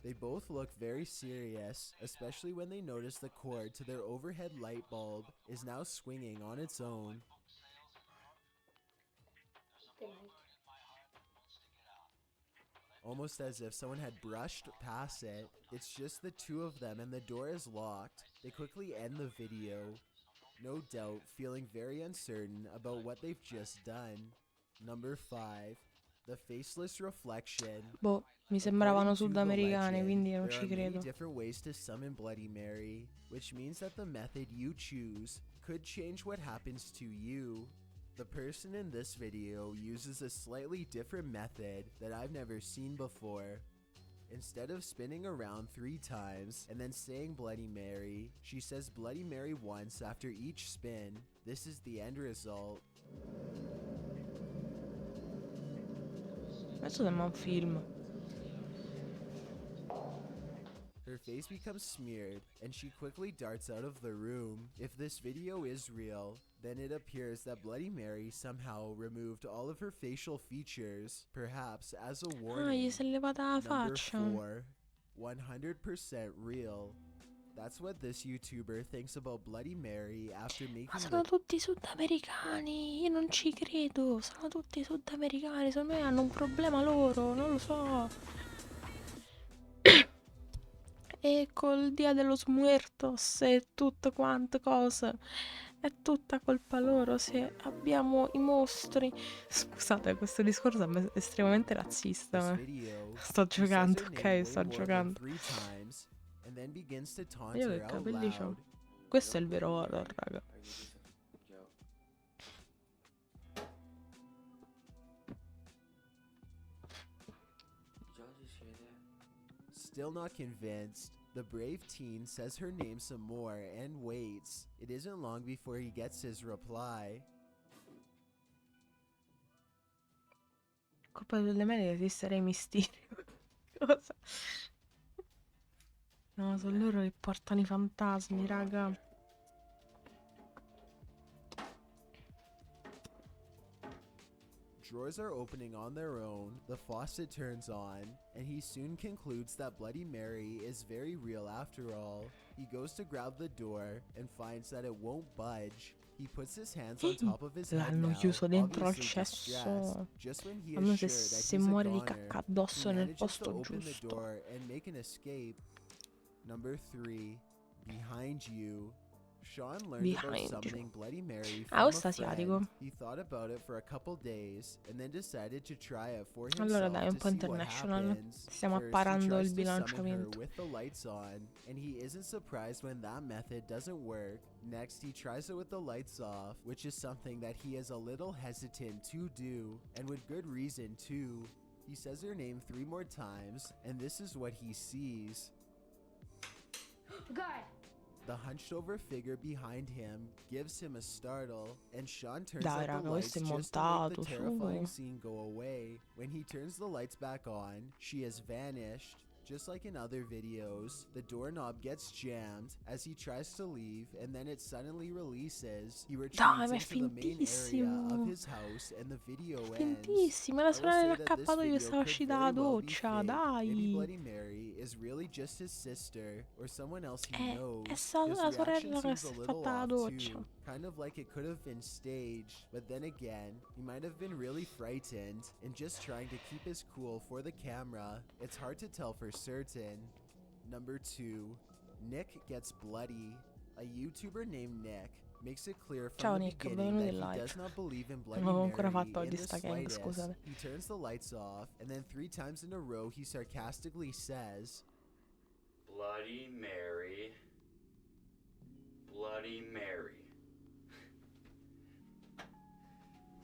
They both look very serious, especially when they notice the cord to their overhead light bulb is now swinging on its own.
Good night.
Almost as if someone had brushed past it. It's just the 2 of them and the door is locked. They quickly end the video, no doubt feeling very uncertain about what they've just done. Number 5. The Faceless Reflection.
Boh, mi sembravano
According to the
sudamericane,
legend,
quindi non
there
ci
are many
credo.
different ways to summon Bloody Mary, which means that the method you choose could change what happens to you. The person in this video uses a slightly different method that I've never seen before. Instead of spinning around 3 times and then saying Bloody Mary, she says Bloody Mary once after each spin. This is the end result.
Adesso sembra un film.
Her face becomes smeared, and she quickly darts out of the room. If this video is real, then it appears that Bloody Mary somehow removed all of her facial features, perhaps as a
Ah,
warning.
gli si è levata la
Number
faccia.
4. 100% real. That's what this YouTuber thinks about Bloody Mary after
Ma
making
sono
the
tutti sudamericani, io non ci credo, sono tutti sudamericani, secondo me hanno un problema loro, non lo so. E col Dia de los Muertos e tutto quanto cosa, è tutta colpa loro se abbiamo i mostri. Scusate, questo discorso a me è estremamente razzista.
this video.
Sto
He says
giocando,
her name
ok,
way
sto
more than
giocando.
3 times, and then begins to taunt
Io
her
che
out
capelli c'ho.
loud.
Questo è il vero horror, raga.
Still not convinced, the brave teen says her name some more and waits. It isn't long before he gets his reply.
Colpa delle medie esisterei misterio. Cosa? No, sono loro che portano i fantasmi, raga.
Drawers are opening on their own, the faucet turns on, and he soon concludes that Bloody Mary is very real after all. He goes to grab the door and finds that it won't budge. He puts his hands on top of his head
L'hanno
now,
chiuso dentro al
obviously distressed.
cesso.
Just when he
Almeno
is
se,
sure that
se
he's a
muore di
goner,
cacca
he
addosso nel
manages to
posto
open the
giusto.
door and make an escape. Number 3, behind you. Sean learned about
Behind
summoning Bloody Mary
Ah,
from
questo
a
è asiatico.
friend. He thought about it for a couple days and then decided to try it for
Allora
himself
dai, un
to
po'
see what
international.
happens.
Stiamo
First, he
apparando
tries
il
to summon her
bilanciamento.
with the lights on, and he isn't surprised when that method doesn't work. Next, he tries it with the lights off, which is something that he is a little hesitant to do, and with good reason too. He says her name 3 more times, and this is what he sees.
God.
The hunched over figure behind him gives him a startle, and Sean turns
Dai,
out the
raga,
lights
questo è
just to make
montato,
the terrifying
su.
scene go away. When he turns the lights back on, she has vanished. Just like in other videos, the doorknob gets jammed as he tries to leave, and then it suddenly releases. He retreats
Dai, ma è
into the main area of
fintissimo.
his house, and the video ends.
Fintissimo, la
I will
sorella
say
dello
that this
accappatoio
video
sta
could
uscita
very
dalla
well be
doccia,
fake. Maybe
dai.
Bloody Mary is really just his sister or someone else he knows.
È
His
la sorella
reaction
che
seems
si
a
è
little
fatta la
off
doccia.
too, kind of like it could have been staged, but then again, he might have been really frightened and just trying to keep his cool for the camera. It's hard to tell for certain. Number 2, Nick gets bloody. A YouTuber named Nick makes it clear from
Ciao
the
Nick,
beginning
benvenuto
that
in
he
live.
does not believe in Bloody
Non avevo ancora
Mary
fatto
in
oggi
the
sta gang,
slightest.
scusate.
He turns the lights off, and then 3 times in a row he sarcastically says,
Bloody Mary. Bloody Mary.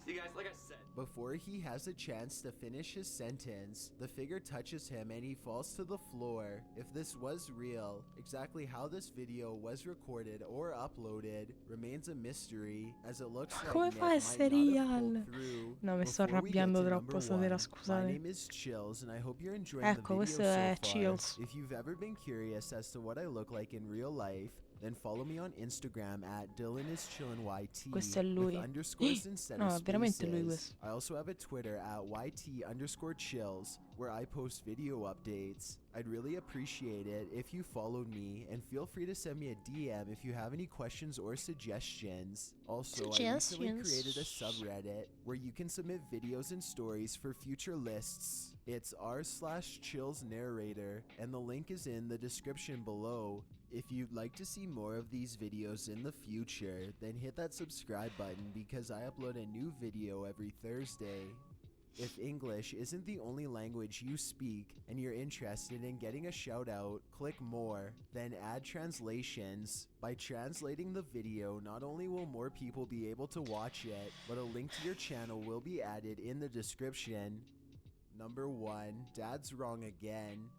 See guys, like I said.
Before he has a chance to finish his sentence, the figure touches him and he falls to the floor. If this was real, exactly how this video was recorded or uploaded remains a mystery, as it looks like
Come
Nick
fa a
might
essere
not have
real?
pulled through.
No, mi sto
Before we get
arrabbiando
to
troppo
number
stasera,
1, my
scusate.
name is Chills and I hope you're enjoying
Ecco,
the
questo
video
è
so far.
Chills.
If you've ever been curious as to what I look like in real life, then follow me on Instagram at DylanIsChillinYT
Questo è lui.
with underscores instead
No,
of
è veramente lui
spaces.
questo.
I also have a Twitter at YT_chills where I post video updates. I'd really appreciate it if you followed me, and feel free to send me a DM if you have any questions or suggestions. Also, I recently created a subreddit where you can submit videos and stories for future lists. It's r/chillsnarrator, and the link is in the description below. If you'd like to see more of these videos in the future, then hit that subscribe button because I upload a new video every Thursday. If English isn't the only language you speak and you're interested in getting a shout out, click more, then add translations. By translating the video, not only will more people be able to watch it, but a link to your channel will be added in the description. Number 1, Dad's wrong again.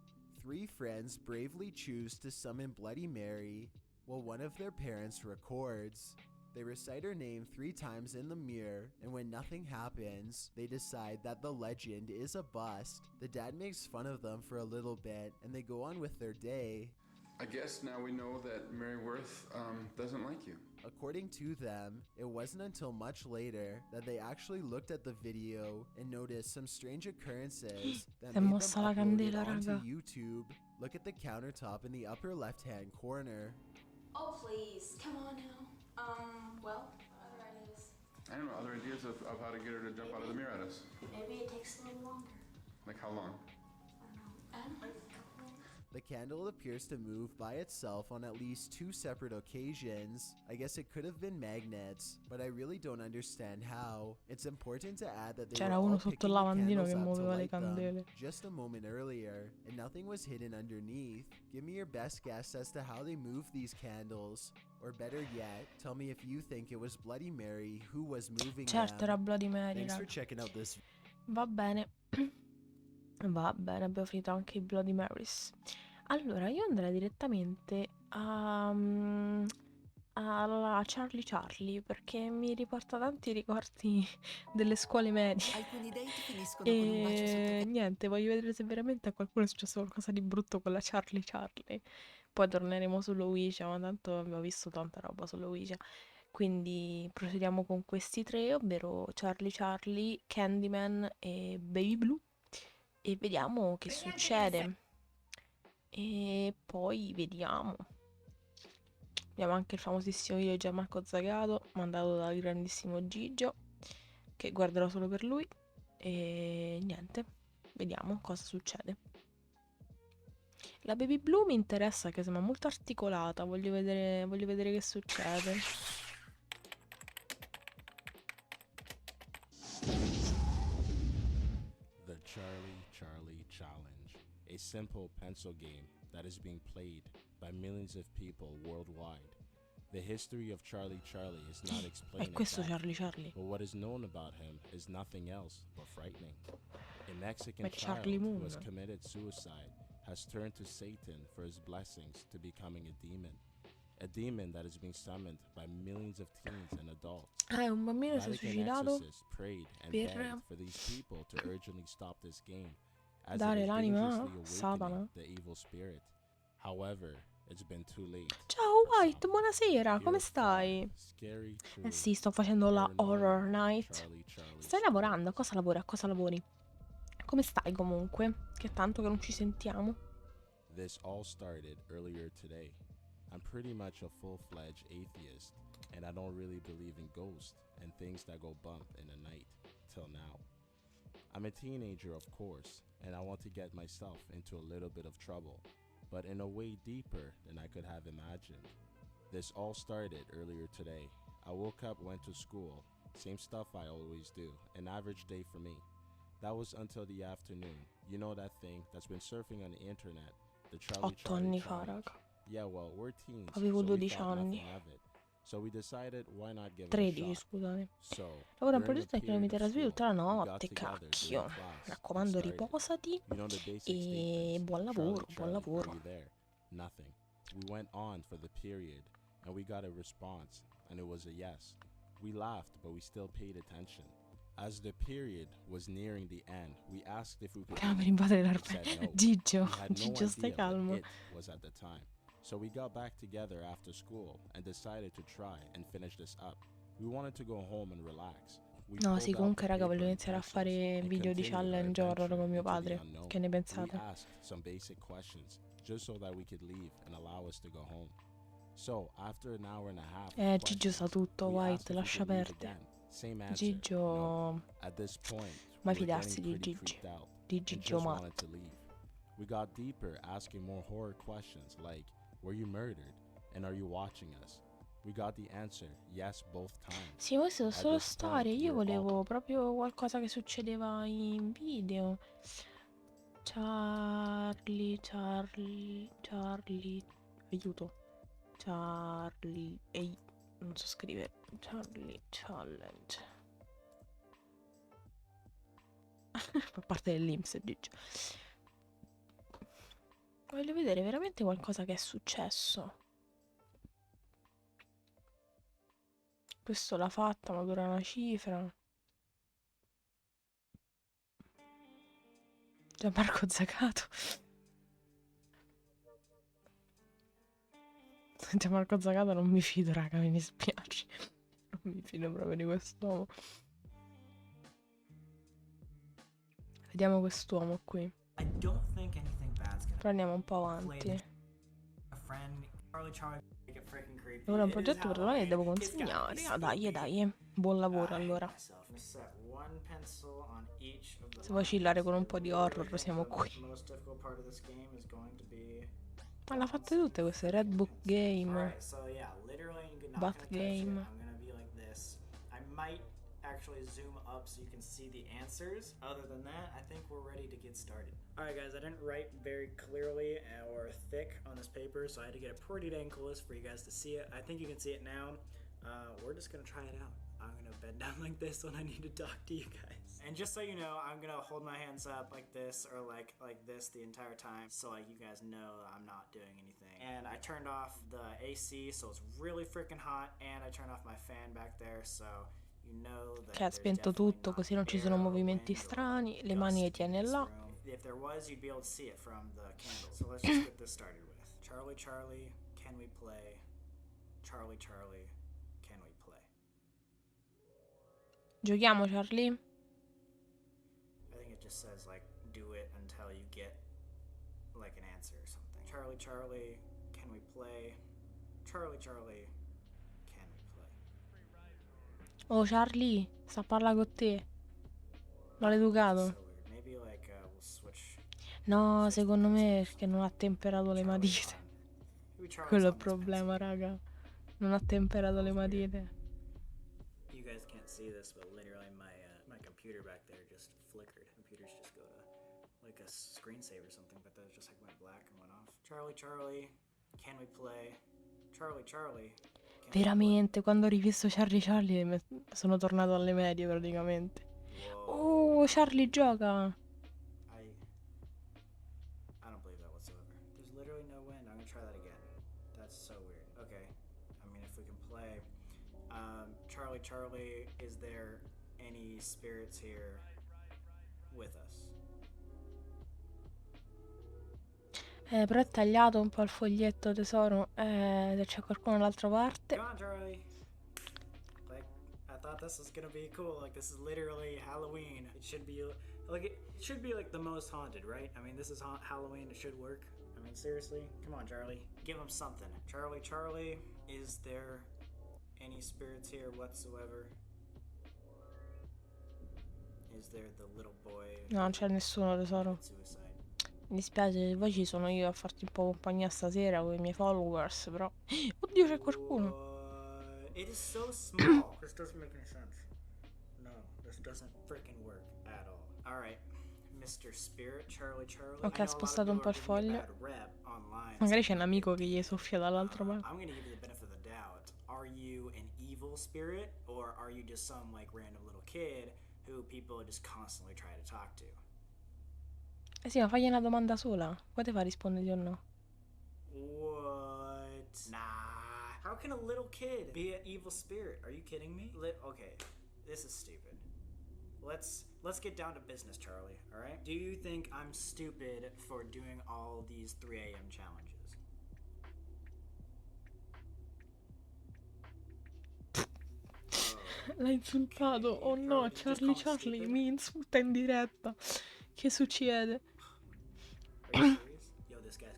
3 friends bravely choose to summon Bloody Mary while one of their parents records. They recite her name 3 times in the mirror, and when nothing happens, they decide that the legend is a bust. The dad makes fun of them for a little bit, and they go on with their day.
I guess now we know that Mary Worth doesn't like you.
According to them, it wasn't until much later that they actually looked at the video and noticed some strange occurrences that
Si è
made
mossa la
them upload it
candela,
onto
raga.
YouTube. Look at the countertop in the upper left-hand corner.
Oh, please. Come on now. Well, other ideas.
I don't know, other ideas of how to get her to jump out of the mirror at us.
Maybe it takes a little longer.
Like how long?
I don't know.
The candle appears to move by itself on at least 2 separate occasions. I guess it could have been magnets, but I really don't understand how. It's important to add that they were
C'era
all
uno sotto
picking
il
the
lavandino
candles
che
up to
muoveva le
light them
candele.
just a moment earlier, and nothing was hidden underneath. Give me your best guess as to how they moved these candles. Or better yet, tell me if you think it was Bloody Mary who was moving
Certo,
them.
era Bloody Mary,
Thanks for
raga.
checking out this.
Va bene. Va bene, abbiamo finito anche i Bloody Marys. Allora, io andrei direttamente alla Charlie Charlie, perché mi riporta tanti ricordi delle scuole medie.
Alcuni date finiscono con un bacio sotto
E niente, voglio vedere se veramente a qualcuno è successo qualcosa di brutto con la Charlie Charlie. Poi torneremo sullo Ouija, ma tanto abbiamo visto tanta roba sullo Ouija. Quindi procediamo con questi 3, ovvero Charlie Charlie, Candyman e Baby Blue. E vediamo che succede. E poi vediamo. Abbiamo anche il famosissimo video di Gianmarco Zagato, mandato dal grandissimo Gigio, che guarderò solo per lui. E niente, vediamo cosa succede. La baby blue mi interessa, che sembra molto articolata, voglio vedere che succede.
The Charlie Challenge, a simple pencil game that is being played by millions of people worldwide. The history of Charlie is not explained
È questo
exactly,
Charlie.
but what is known about him is nothing else but frightening. A Mexican
Beh,
child
Charlie
who
Moon.
has committed suicide has turned to Satan for his blessings to becoming a demon. A demon that is being summoned by millions of teens and adults.
Ah, è un bambino che si è
Vatican
suicidato
exorcists prayed and
per
begged for these people to urgently stop this game, as
dare
it is
l'anima a
dangerously
Satana.
awakening the evil spirit. However, it's been too late.
Ciao White, buonasera, come stai?
Scary, true,
Eh sì, sto facendo la Horror Night.
Charlie.
Stai lavorando? A cosa lavori? A cosa lavori? Come stai comunque? Che è tanto che non ci sentiamo.
This all started earlier today. I'm pretty much a full-fledged atheist, and I don't really believe in ghosts and things that go bump in the night, till now. I'm a teenager, of course, and I want to get myself into a little bit of trouble, but in a way deeper than I could have imagined. This all started earlier today. I woke up, went to school, same stuff I always do, an average day for me. That was until the afternoon. You know that thing that's been surfing on the internet, the Charlie
8 anni fa,
challenge.
raga.
Yeah, well, we're teens,
Avevo
so we
12
thought
anni.
nothing of it. So we decided why not give it a
13,
shot.
scusate.
So,
Lavoro un
during
progetto
the
che non mi
period
terrà
of
sveglio tutta la
school, we got
notte,
together
cacchio.
during class
Mi raccomando,
and started.
riposati
You know the basic
e
statements.
buon lavoro, buon
Charlie,
lavoro.
are you there? Nothing. We went on for the period, and we got a response, and it was a yes. We laughed, but we still paid attention. As the period was nearing the end, we asked if we could
Calma,
eat.
invadere
We
l'arpe.
said no.
Gigio,
We had no
Gigio, stai
idea what
calmo.
it was at the time. So we got back together after school and decided to try and finish this up. We wanted to go home and relax. We
No,
pulled
sì,
out
comunque,
the
raga, voglio
paper and
iniziare a
pencils
fare
and
video di
continued our
challenge horror
adventure
con mio
into the
padre.
unknown.
Che ne
We
pensate?
asked some basic questions just so that we could leave and allow us to go home. So, after an hour and a half of
Gigio sa
questions,
tutto,
we
White,
asked if we
lascia
could leave
perdere.
again. Same answer.
Gigio,
No. At this point,
mai
we were
fidarsi
getting
di
pretty
Gigi,
freaked out
di
and
Gigio
just wanted
matto.
to leave. We got deeper, asking more horror questions like, were you murdered? And are you watching us? We got the answer, yes, both times.
Sì, questo
At
solo
this point,
storie.
we
Io
were all
volevo proprio qualcosa che succedeva in video. Charlie. Aiuto. Charlie. Ehi, non so scrivere. Charlie Challenge. Fa parte dell'Inps, Gigio. Voglio vedere veramente qualcosa che è successo. Questo l'ha fatta, ma dura una cifra. Gianmarco Zagato. Gianmarco Zagato non mi fido, raga, mi dispiace. Non mi fido proprio di quest'uomo. Vediamo quest'uomo qui.
I don't think anything bad's gonna
Però andiamo un po' avanti.
a friend Charlie make it freaking creepy.
Ora un
It is
progetto per domani che devo
Halloween. It's gotta
consegnare.
be
Ah, dai,
spooky.
dai. Buon lavoro allora.
I'm gonna set one pencil on each of the
Se vuoi chillare con un po' di horror, siamo qui.
The most difficult part of this game is going to be
Ma l'ha fatte tutte queste Red Book Game.
Alright, so yeah, literally you're not
Bath
gonna touch it.
Game.
I'm gonna be like this. I might actually zoom up so you can see the answers. Other than that, I think we're ready to get started. Alright guys, I didn't write very clearly or thick on this paper, so I had to get it pretty dang close for you guys to see it. I think you can see it now. We're just gonna try it out. I'm gonna bend down like this when I need to talk to you guys. And just so you know, I'm gonna hold my hands up like this or like this the entire time, so like you guys know I'm not doing anything. And I turned off the AC, so it's really freaking hot, and I turned off my fan back there, so you know that
Che ha spento tutto, così non ci sono movimenti strani. Le mani le tiene là.
if there was, you'd be able to see it from the candle. So let's just get this started with Charlie, Charlie, can we play? Charlie, Charlie, can we play?
Giochiamo, Charlie?
I think it just says like do it until you get like an answer or something. Charlie, Charlie, can we play? Charlie, Charlie, can we play?
Oh, Charlie, sta a parlare con te. Maleducato.
Maybe like we'll switch.
No, secondo me è perché non ha temperato le matite.
Maybe Charlie's
Quello è il
on this
problema, raga. Non ha temperato le matite.
You guys can't see this, but literally my computer back there just flickered. Computers just go to like a screensaver or something, but that just like went black and went off. Charlie, Charlie, can we play? Charlie, Charlie.
Veramente, quando ho rivisto Charlie Charlie sono tornato alle medie praticamente. Oh, Charlie gioca.
I don't believe that whatsoever. There's literally no wind. I'm gonna try that again. That's so weird. Okay. I mean, if we can play. Charlie, Charlie, is there any spirits here with us?
Però è tagliato un po' il foglietto, tesoro. Se c'è qualcuno dall'altra parte.
Come on, Charlie. Like, I thought this was gonna be cool. Like, this is literally Halloween. It should be like the most haunted, right? I mean, this is Halloween. It should work. I mean, seriously, come on, Charlie. Give him something. Charlie, Charlie, is there any spirits here whatsoever? Is there the little boy?
No, non c'è nessuno, tesoro. Mi dispiace, poi ci sono io a farti un po' compagnia stasera con i miei followers, però. Oddio, c'è qualcuno.
It is so small. This doesn't make any sense. No, this doesn't freaking work at all. All right, Mr. Spirit, Charlie, Charlie.
Ok, ha spostato un po' il foglio. Magari c'è un amico che gli soffia dall'altra parte.
I'm gonna give you the benefit of the doubt. Are you an evil spirit, or are you just some like random little kid who people just constantly try to talk to?
Eh sì, ma fagli una domanda sola. Poi te fa rispondere o no.
What? Nah. How can a little kid be an evil spirit? Are you kidding me? Okay, this is stupid. Let's get down to business, Charlie, all right? Do you think I'm stupid for doing all these 3 a.m. challenges?
L'ha insultato. Oh no, Charlie Charlie mi insulta in diretta. Che succede?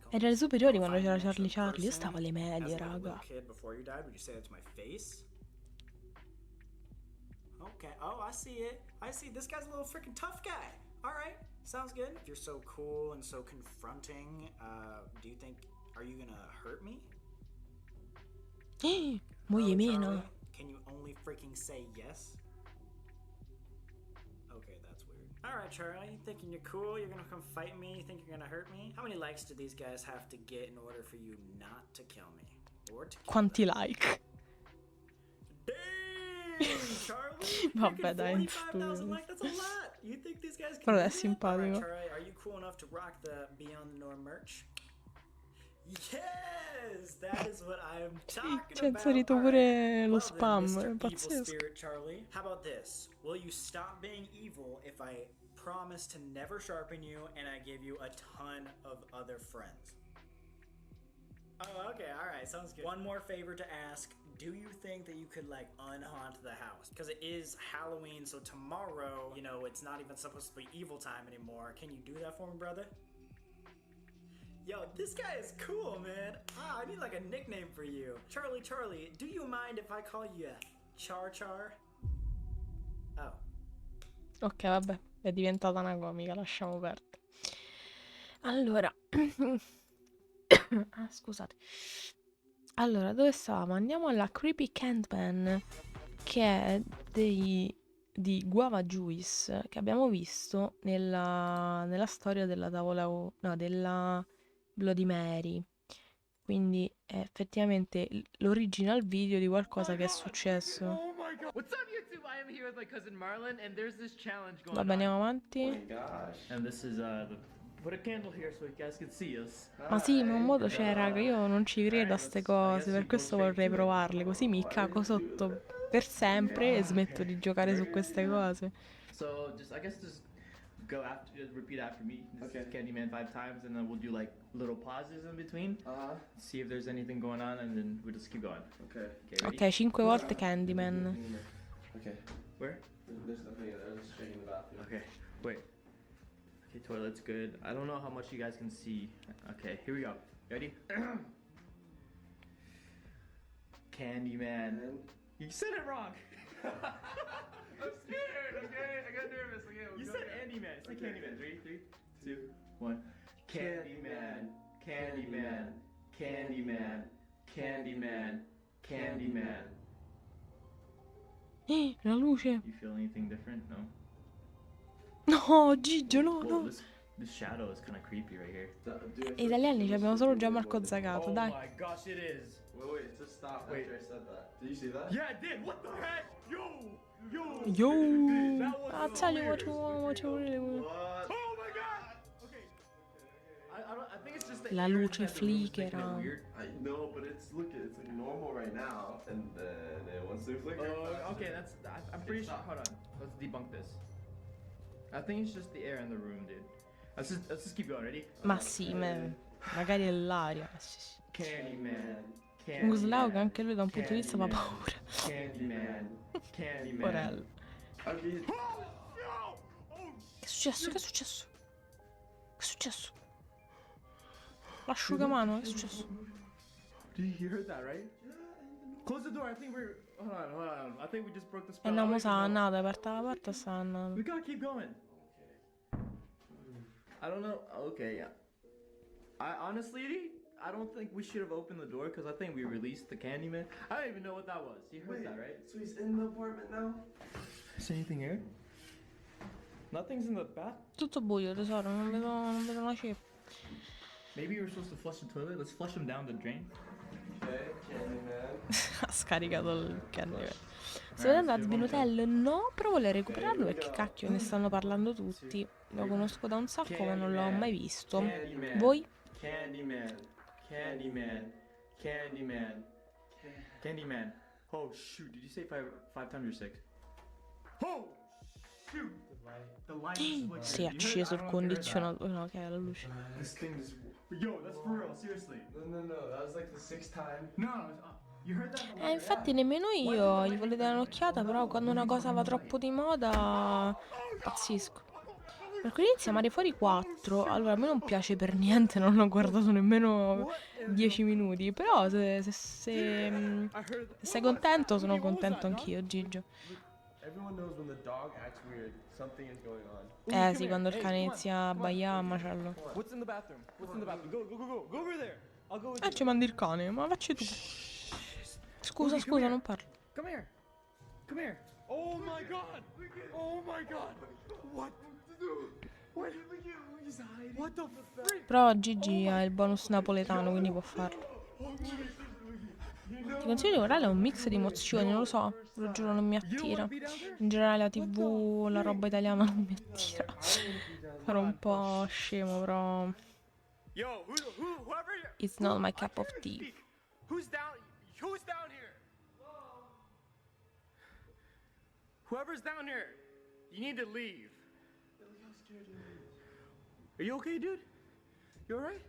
Era alle superiori quando c'era Charlie Charlie. Io stavo alle medie, raga.
Okay. Oh, I see it. I see. This guy's a little freaking tough guy. All right. Sounds good. If you're so cool and so confronting, do you think, are you gonna hurt me?
Moglie meno.
Can you only freaking say yes? Okay, that's weird. All right, Charlie. Thinking you're cool? You're gonna come fight me? You think you're gonna hurt me? How many likes do these guys have to get in order for you not to kill me? Or to kill
Quanti like?
Charlie,
vabbè, dai,
like, that's a lot. You think these guys can
però è
do that?
simpatico.
All right, Charlie, are you cool enough to rock the Beyond the Norm merch? Yes, that is what I'm talking
C'è
about.
inserito pure lo spam, è
Evil
pazzesco.
Spirit, Charlie. How about this? Will you stop being evil if I promise to never sharpen you and I give you a ton of other friends? Oh, okay, alright, sounds good. One more favor to ask. Do you think that you could, like, unhaunt the house? Because it is Halloween, so tomorrow, you know, it's not even supposed to be evil time anymore. Can you do that for me, brother? Yo, this guy is cool, man. Ah, I need, like, a nickname for you. Charlie, Charlie, do you mind if I call you Char Char? Oh.
Ok, vabbè, è diventata una comica, lasciamo perdere. Allora. Ah, scusate. Allora, dove stavamo? Andiamo alla Creepy Candyman, che è di Guava Juice, che abbiamo visto nella storia della tavola, no, della Bloody Mary. Quindi è effettivamente l'original video di qualcosa che è successo.
Oh my god. What's up, YouTube? I am here with my cousin Marlon, and there's this challenge going on.
Vabbè, andiamo avanti.
Oh my gosh. And this is put a candle here so you guys can see us.
Ma sì, ma un modo c'è, raga, io non ci credo a ste cose, per questo vorrei provarle, così mi cago sotto per sempre e smetto di giocare su queste cose.
So I guess just go after, repeat after me. This is Candyman 5 times, and then we'll do like little pauses in between. See if there's anything going on, and then we'll just keep going. Okay.
Ok, 5 volte Candyman.
Okay. Where? There's nothing there. There's just in the bathroom. Okay. Wait. Okay, toilet's good. I don't know how much you guys can see. Okay, here we go. Ready? Candyman. You said it wrong. I'm scared, okay? I got nervous. Okay, you said Andyman. Say Candyman. 3, 2, 1. Candyman. Candyman. Candyman. Candyman. Candyman.
La luce.
You feel anything different? No.
No, Gigio, no,
Whoa,
no.
this shadow is kind of creepy right here.
Italiani ci abbiamo solo Gianmarco Zagato,
Oh
dai.
my gosh, it is.
Wait, just stop after I said that. Did you see that?
Yeah, I did. What the heck? Yo.
Yo.
That was
I'll
so
tell you
weird.
what you want, what you really want.
Oh my god. Okay. I think it's just the
La
air
luce
inside the room is making it
flickera.
weird.
I know, but it's like normal right now, and then once they flicker.
Okay, I'm pretty sure. Hold on. Let's debunk this. I think it's just the air in the room, dude. Let's just keep going. Ready?
Ma sì, magari è l'aria.
Candyman.
Muslao che anche lui da un punto di vista fa paura.
Candyman. Candyman.
Porello. Che è successo? Che è successo? Che è successo? L'asciugamano, che è successo?
You heard that, right? Close the door. I think we're. Hold on. I think we just broke the spell.
No, mo sta andando, è aperta la porta, sta andando.
We gotta keep going. I don't know. Okay, yeah. Honestly, I don't think we should have opened the door because I think we released the Candyman. I don't even know what that was. You heard that, right?
So he's in the apartment now?
Is anything here? Nothing's in the bath.
Tutto buio, tesoro, non vedo una ceppa.
Maybe you were supposed to flush the toilet. Let's flush him down the drain.
Okay, Candyman.
Ha scaricato il Candyman. Sto vedendo a Sbinutel? No, però voglio recuperarlo perché cacchio ne stanno parlando tutti. Lo conosco da un sacco ma non l'ho mai visto.
Candyman.
Voi?
Candyman. Candyman. Candyman. Candyman. Oh shoot, did you say five times or 6? Oh shoot! The light is flickering.
Si è acceso il condizionatore. No, che è la luce.
This thing is. Yo, that's for real, seriously.
No, that was like the 6th time.
No, you heard that?
Infatti nemmeno io gli volevo dare un'occhiata, però quando una cosa va troppo di moda impazzisco. Perché inizia a mare fuori 4. Allora a me non piace per niente, non l'ho guardato nemmeno 10 minuti. Però se sei contento, sono contento anch'io, Gigio.
Everyone knows when the dog acts weird, something is going on.
Sì, quando il cane inizia a abbaiare, a macello.
What's in the bathroom? What's in the bathroom? Go over there. I'll go with you.
Ci mandi il cane, ma facci tu. Scusa, non parlo.
Come here. Come here. Oh my god. Oh my god. What? What the frick?
Però Gigi ha il bonus napoletano, quindi può farlo. Ti consiglio di guardare, è un mix di emozioni, non lo so, lo giuro non mi attira. In generale la TV, la roba italiana non mi attira. Farò un po' scemo, però it's not my cup of tea.
Who's down here? Whoever's down here, you need to leave. Are you okay, dude? You alright?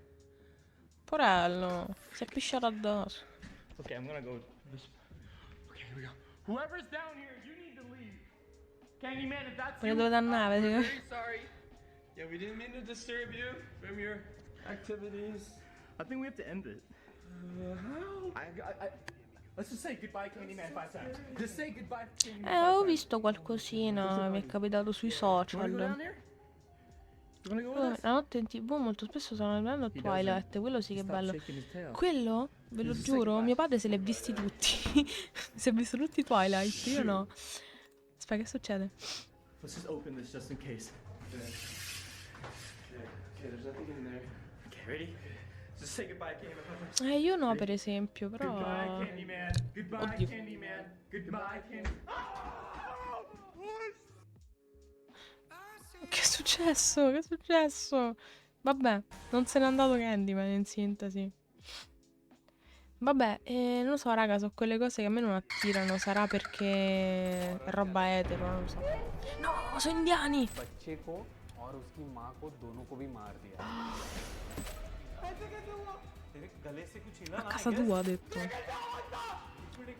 Porello, si è pisciato addosso.
Okay, I'm gonna go. Okay, here we go. Whoever's down here, you need to leave. Candyman, if that's
Quello dove dannava,
Very sorry. Yeah, we didn't mean to disturb you from your activities.
I think we have to end it. Let's just say goodbye, Candyman, 5 times. Just say goodbye, Candyman.
Ho visto qualcosina, mi è capitato sui social. La notte in TV molto spesso stanno vedendo Twilight, quello sì che è bello. Quello, ve lo giuro, mio padre se li ha visti tutti. Si è visto tutti Twilight, io no. Aspetta, che succede?
Let's just open this just in case.
Okay, there's nothing in there.
Okay, ready? Just say goodbye, Candyman.
Io no, per esempio, però.
Goodbye, Candyman. Goodbye,
Oddio.
Candyman. Goodbye, Candyman.
Che è successo? Che è successo? Vabbè, non se n'è andato Candyman in sintesi. Vabbè, non lo so, raga, sono quelle cose che a me non attirano. Sarà perché è roba etero, non lo so. No, sono indiani!
बच्चे को और उसकी माँ को दोनों को भी मार दिया। तेरे गले से कुछ हिला
A
ना?
casa tua, ha detto.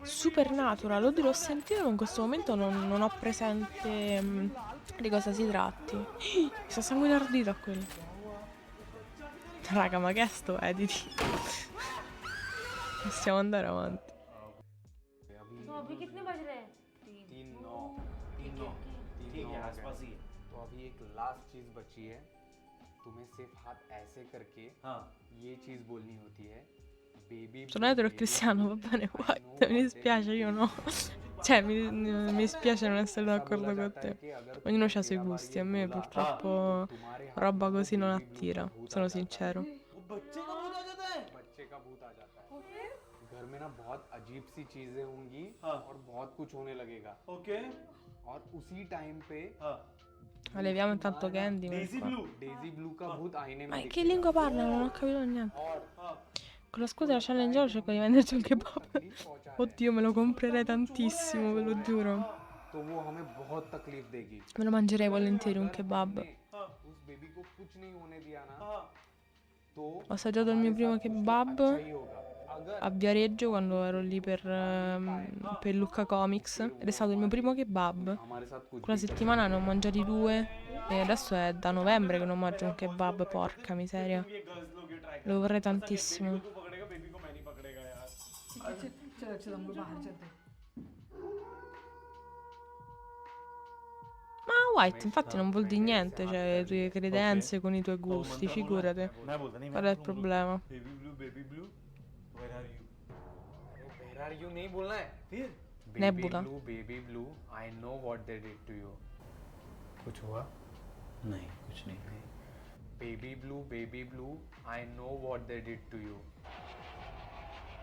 Supernatural, oddio, l'ho sentito, ma in questo momento non ho presente di cosa si tratti. Mi sta sangue ardito a quello. Raga, ma che è sto editi? Possiamo andare avanti.
तो अभी कितने बज रहे हैं?
3-9
ठीक है आसपास ही है।
तो अभी एक लास्ट चीज बची है। तुम्हें सिर्फ हाथ ऐसे करके ये चीज बोलनी होती है, baby
Sono etero cristiano, va bene, White, mi dispiace, io no. Cioè, mi dispiace non essere d'accordo con te. Ognuno ha i suoi gusti, a me purtroppo roba così non attira, sono sincero.
बच्चे का भूत आ जाता है।
बच्चे का भूत आ जाता है। घर में ना बहुत अजीब सी चीजें होंगी और बहुत कुछ होने लगेगा।
ओके।
और उसी टाइम पे
Ma leviamo intanto Candy.
Daisy blue का भूत आईने
Ma
में
che lingua parlano? Non ho capito niente. Con la scusa della challenge oro cerco di venderci un kebab. Oddio, me lo comprerei tantissimo, ve lo giuro.
तो वो हमें बहुत तकलीफ देगी।
Me lo mangerei volentieri un kebab.
उस बेबी को कुछ नहीं होने दिया ना तो
Ho assaggiato il mio primo kebab a Viareggio quando ero lì per Lucca Comics ed è stato il mio primo kebab. Quella settimana ne ho mangiati 2 e adesso è da novembre che non mangio un kebab, porca miseria. Lo vorrei tantissimo.
चलो हम लोग बाहर चलते हैं।
Ma White infatti non vuol dire niente, cioè le tue credenze con i tuoi gusti, figurati. Qual è il problema?
Baby blue, where are you?
Where are you नहीं बोलना है फिर।
Nebula.
Baby blue, I know what they did to you. कुछ हुआ?
नहीं कुछ नहीं।
Baby blue, I know what they did to you.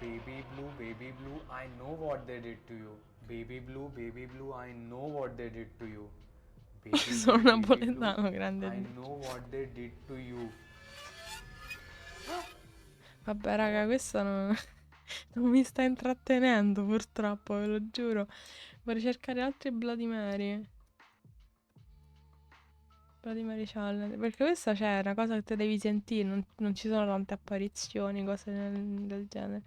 Baby blue, I know what they did to you. Baby blue, I know what they did to you.
Sono napoletano, grande.
I know what they did to you.
Vabbè raga, questo non mi sta intrattenendo purtroppo, ve lo giuro. Vorrei cercare altri Bloody Mary. Bloody Mary Challenge. Perché questa c'è una cosa che te devi sentire, non ci sono tante apparizioni, cose del genere.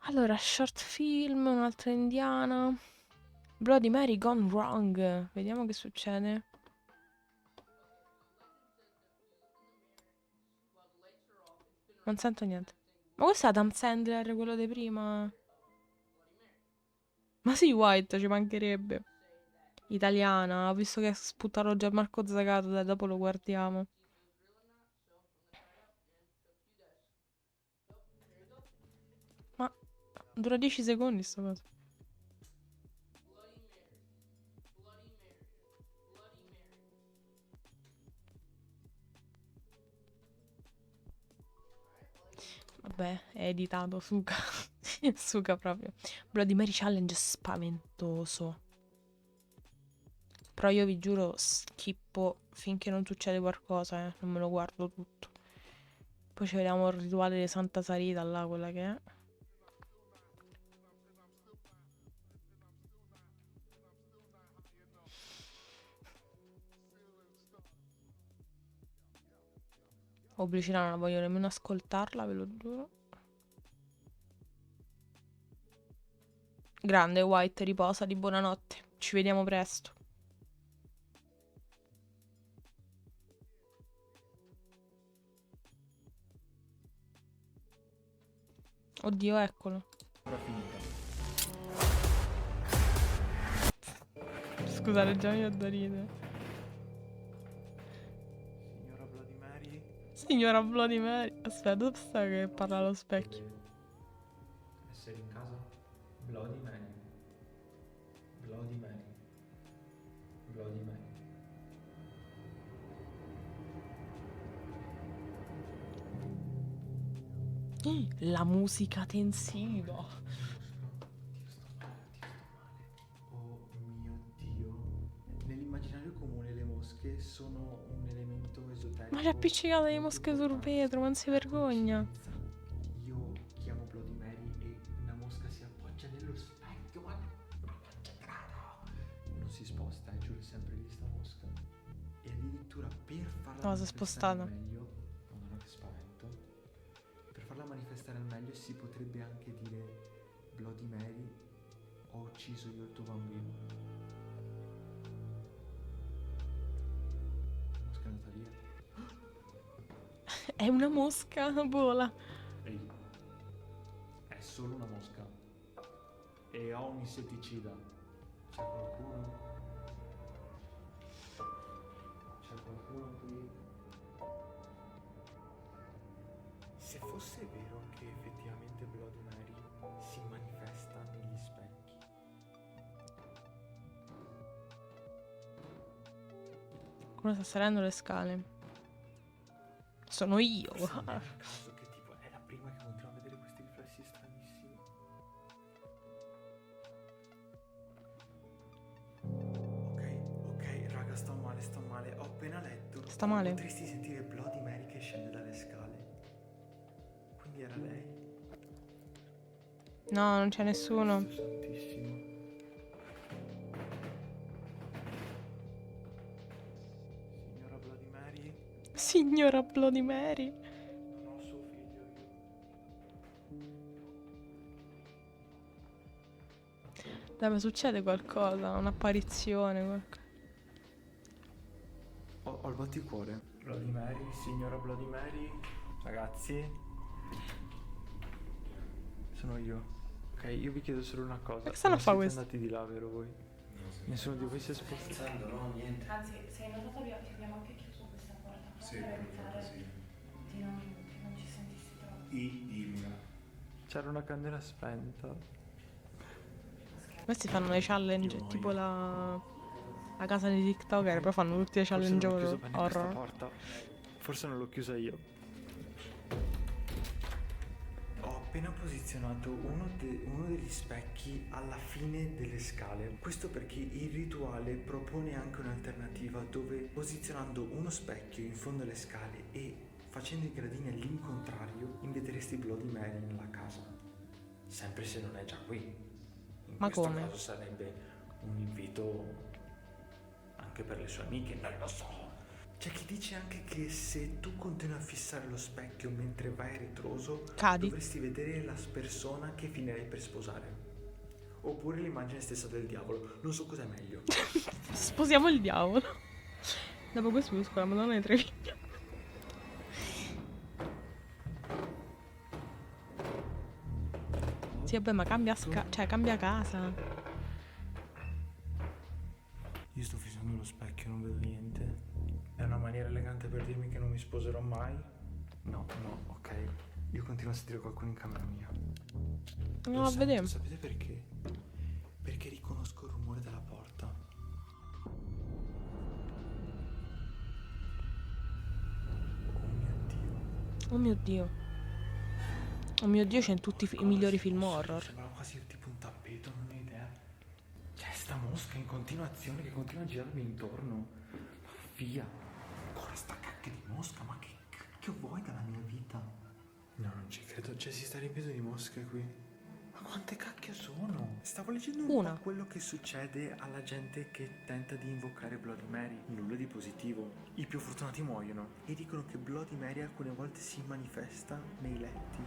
Allora, short film, un'altra indiana. Bloody Mary Gone Wrong. Vediamo che succede. Non sento niente. Ma questo è Adam Sandler, quello di prima? Ma sì, White, ci mancherebbe. Italiana, ho visto che sputtano già Marco Zagato, dai, dopo lo guardiamo. Ma dura 10 secondi sta cosa. Vabbè, è editato, suca. Suca proprio. Bloody Mary Challenge spaventoso. Però io vi giuro, schippo finché non succede qualcosa, non me lo guardo tutto. Poi ci vediamo il rituale di Santa Sarita, là, quella che è. Pubblicità non la voglio nemmeno ascoltarla, ve lo giuro. Grande White, riposati, buonanotte. Ci vediamo presto. Oddio, eccolo.
Ora finita.
Scusate, già mi ho da ridere.
Signora Bloody Mary.
Signora Bloody Mary. Aspetta, dove sta che parla allo specchio?
Essere in casa. Bloody Mary. Bloody Mary. Bloody Mary.
La musica tensiva.
Oh mio Dio. Nell'immaginario comune le mosche sono un elemento esoterico.
Ma c'è appiccicata le mosche sul vetro, ma non si vergogna.
Io chiamo Bloody Mary e una mosca si appoggia nello specchio, ma non si sposta, giuro, è sempre lì sta mosca. E addirittura per farla
No, si è spostata.
meglio, madonna che spavento, per farla manifestare al meglio si potrebbe anche dire: Bloody Mary, ho ucciso io il tuo bambino. La mosca è andata via.
È una mosca, vola.
Ehi, è solo una mosca. e ho un insetticida. C'è qualcuno? C'è qualcuno qui? Se fosse vero che effettivamente Bloody Mary si manifesta negli specchi.
Qualcuno sta salendo le scale. Sono io.
Forse non è un caso che tipo è la prima che continuo a vedere questi riflessi stranissimi. Ok, raga, sto male. Ho appena letto.
Sta male?
Potresti sentire Bloody Mary che scende dalle scale. Quindi era lei.
No, non c'è nessuno.
Cristo santissimo. Signora Bloody Mary.
Signora Bloody Mary.
Non ho suo figlio io.
Dai, ma succede qualcosa? Un'apparizione?
Ho il batticuore. Bloody Mary, signora Bloody Mary. Ragazzi. Sono io. Ok, io vi chiedo solo una cosa.
Che stanno a fare
siete
questo?
andati di là, vero voi? Nessuno di voi si è spostato?
No, niente.
Anzi, se hai notato che abbiamo anche chiuso questa porta
Sì,
per
quello
evitare
sì.
di non ci sentissi troppo.
Dimmi.
C'era una candela spenta.
Questi fanno le challenge, tipo la casa dei TikToker, però fanno tutte le
Forse
challenge
non ho chiuso bene questa
horror.
porta. Forse non l'ho chiusa io. Ho appena posizionato uno degli specchi alla fine delle scale. Questo perché il rituale propone anche un'alternativa dove posizionando uno specchio in fondo alle scale e facendo i gradini all'incontrario inviteresti Bloody Mary nella casa. Sempre se non è già qui. In
Ma
questo
come?
caso sarebbe un invito anche per le sue amiche, non lo so. C'è chi dice anche che se tu continui a fissare lo specchio mentre vai a ritroso,
Cadi.
dovresti vedere la persona che finirei per sposare. Oppure l'immagine stessa del diavolo. Non so cos'è meglio.
Sposiamo il diavolo. Dopo questo busco la Madonna di Treviglio. Sì, vabbè, ma cambia cambia casa.
Io sto fissando lo specchio, non vedo niente. È una maniera elegante per dirmi che non mi sposerò mai? No, ok. Io continuo a sentire qualcuno in camera mia.
No, a vedere.
Sapete perché? Perché riconosco il rumore della porta.
Oh mio Dio. Oh mio Dio, c'è in tutti i migliori film horror.
Sembrava quasi tipo un tappeto, non ho idea. C'è sta mosca in continuazione che continua a girarmi intorno. Ma via. Ancora sta cacchio di mosca, ma che cacchio vuoi dalla mia vita? No, non ci credo, cioè si sta riempiendo di mosche qui. Ma quante cacchio sono? Stavo leggendo un po' quello che succede alla gente che tenta di invocare Bloody Mary. Nulla di positivo. I più fortunati muoiono. E dicono che Bloody Mary alcune volte si manifesta nei letti.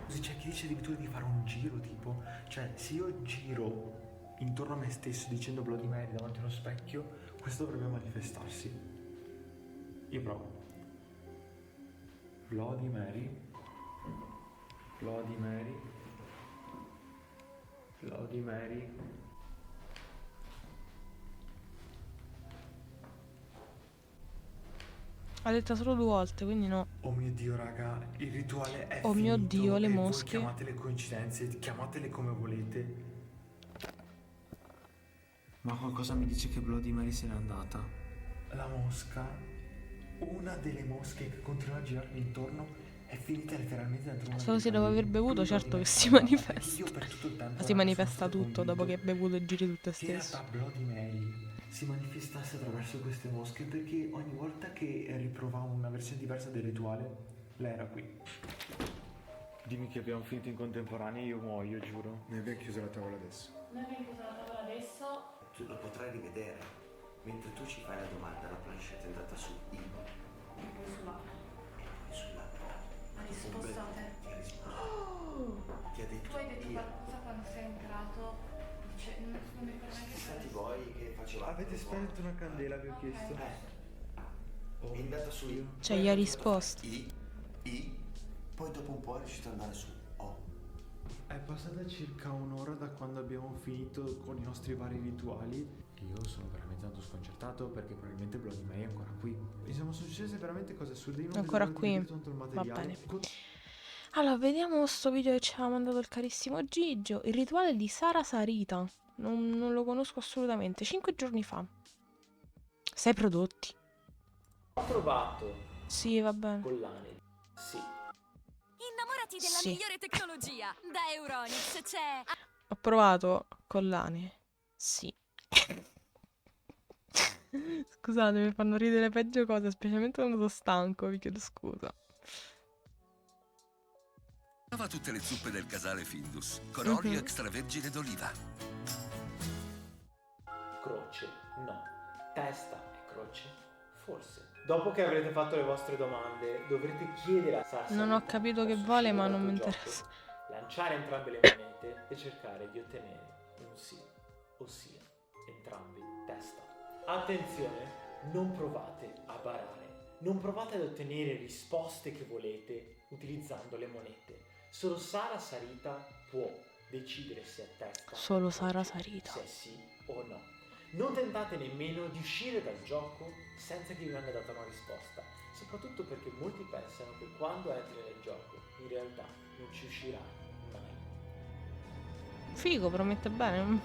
Così c'è chi dice addirittura di fare un giro, tipo. Cioè, se io giro intorno a me stesso dicendo Bloody Mary davanti a uno specchio, questo dovrebbe manifestarsi. Io provo. Bloody Mary. Bloody Mary. Bloody Mary.
Ha detto solo 2 volte, quindi no.
Oh mio Dio, raga, il rituale è
Oh mio
finito
Dio, le
e
mosche.
voi chiamatele coincidenze, chiamatele come volete. Ma qualcosa mi dice che Bloody Mary se n'è andata. La mosca, una delle mosche che continua a girarmi intorno, è finita letteralmente dentro una
Solo se
delle
dopo aver
candele.
bevuto,
Qui
certo
Bloody
che si
Mary
manifesta.
io per tutto il tempo
Ma si
sono
manifesta
stato
tutto dopo che hai
convinto
bevuto e giri tu te
che in
stesso.
realtà Bloody Mary si manifestasse attraverso queste mosche perché ogni volta che riprovavo una versione diversa del rituale, lei era qui. Dimmi che abbiamo finito in contemporanea e io muoio, giuro.
Noi abbiamo chiuso la tavola adesso.
Noi abbiamo chiuso la tavola adesso.
Tu lo potrai rivedere. Mentre tu ci fai la domanda, la planchette è andata su I.
E poi sull'altro.
E poi sull'altro.
Ha risposto a te.
Ti ha risposto.
Oh!
Ti ha detto
Tu hai detto
io.
qualcosa quando sei entrato. Dice, non mi ricordo neanche
Stati voi che facevate.
Avete spento una candela, vi ho chiesto.
È andata su I.
Cioè, gli ha risposto.
I. Poi dopo un po' è riuscito ad andare su O.
E poi passata circa un'ora da quando abbiamo finito con i nostri vari rituali. Io sono veramente tanto sconcertato perché probabilmente Bloody Mary è ancora qui. Mi sono successe veramente cose assurde. Io non
Ancora
vedo l'ora di
qui.
vedere tutto il
Va
materiale.
bene. Allora, vediamo sto video che ci ha mandato il carissimo Gigio. Il rituale di Sara Sarita. Non lo conosco assolutamente. 5 giorni fa. 6 prodotti.
Ho trovato
Sì, va bene.
collane. Sì.
Innamorati della
Sì.
migliore tecnologia. Da Euronics c'è...
Ho provato collane. Sì. Scusate, mi fanno ridere le peggio cose, specialmente quando sono stanco, vi chiedo scusa.
Prova tutte le zuppe del casale Findus con olio extravergine d'oliva.
Croce, no. Testa e croce, forse. Dopo che avrete fatto le vostre domande, dovrete chiedere a Sara
Non ho capito che vuole, ma non mi interessa.
lanciare entrambe le monete e cercare di ottenere un sì, ossia entrambi testa. Attenzione, non provate a barare, non provate ad ottenere risposte che volete utilizzando le monete. Solo Sara Sarita può decidere se è testa.
Solo Sara Sarita.
Se è sì o no. Non tentate nemmeno di uscire dal gioco senza che vi venga data una risposta, soprattutto perché molti pensano che quando entri nel gioco in realtà non ci uscirai mai.
Figo, promette bene.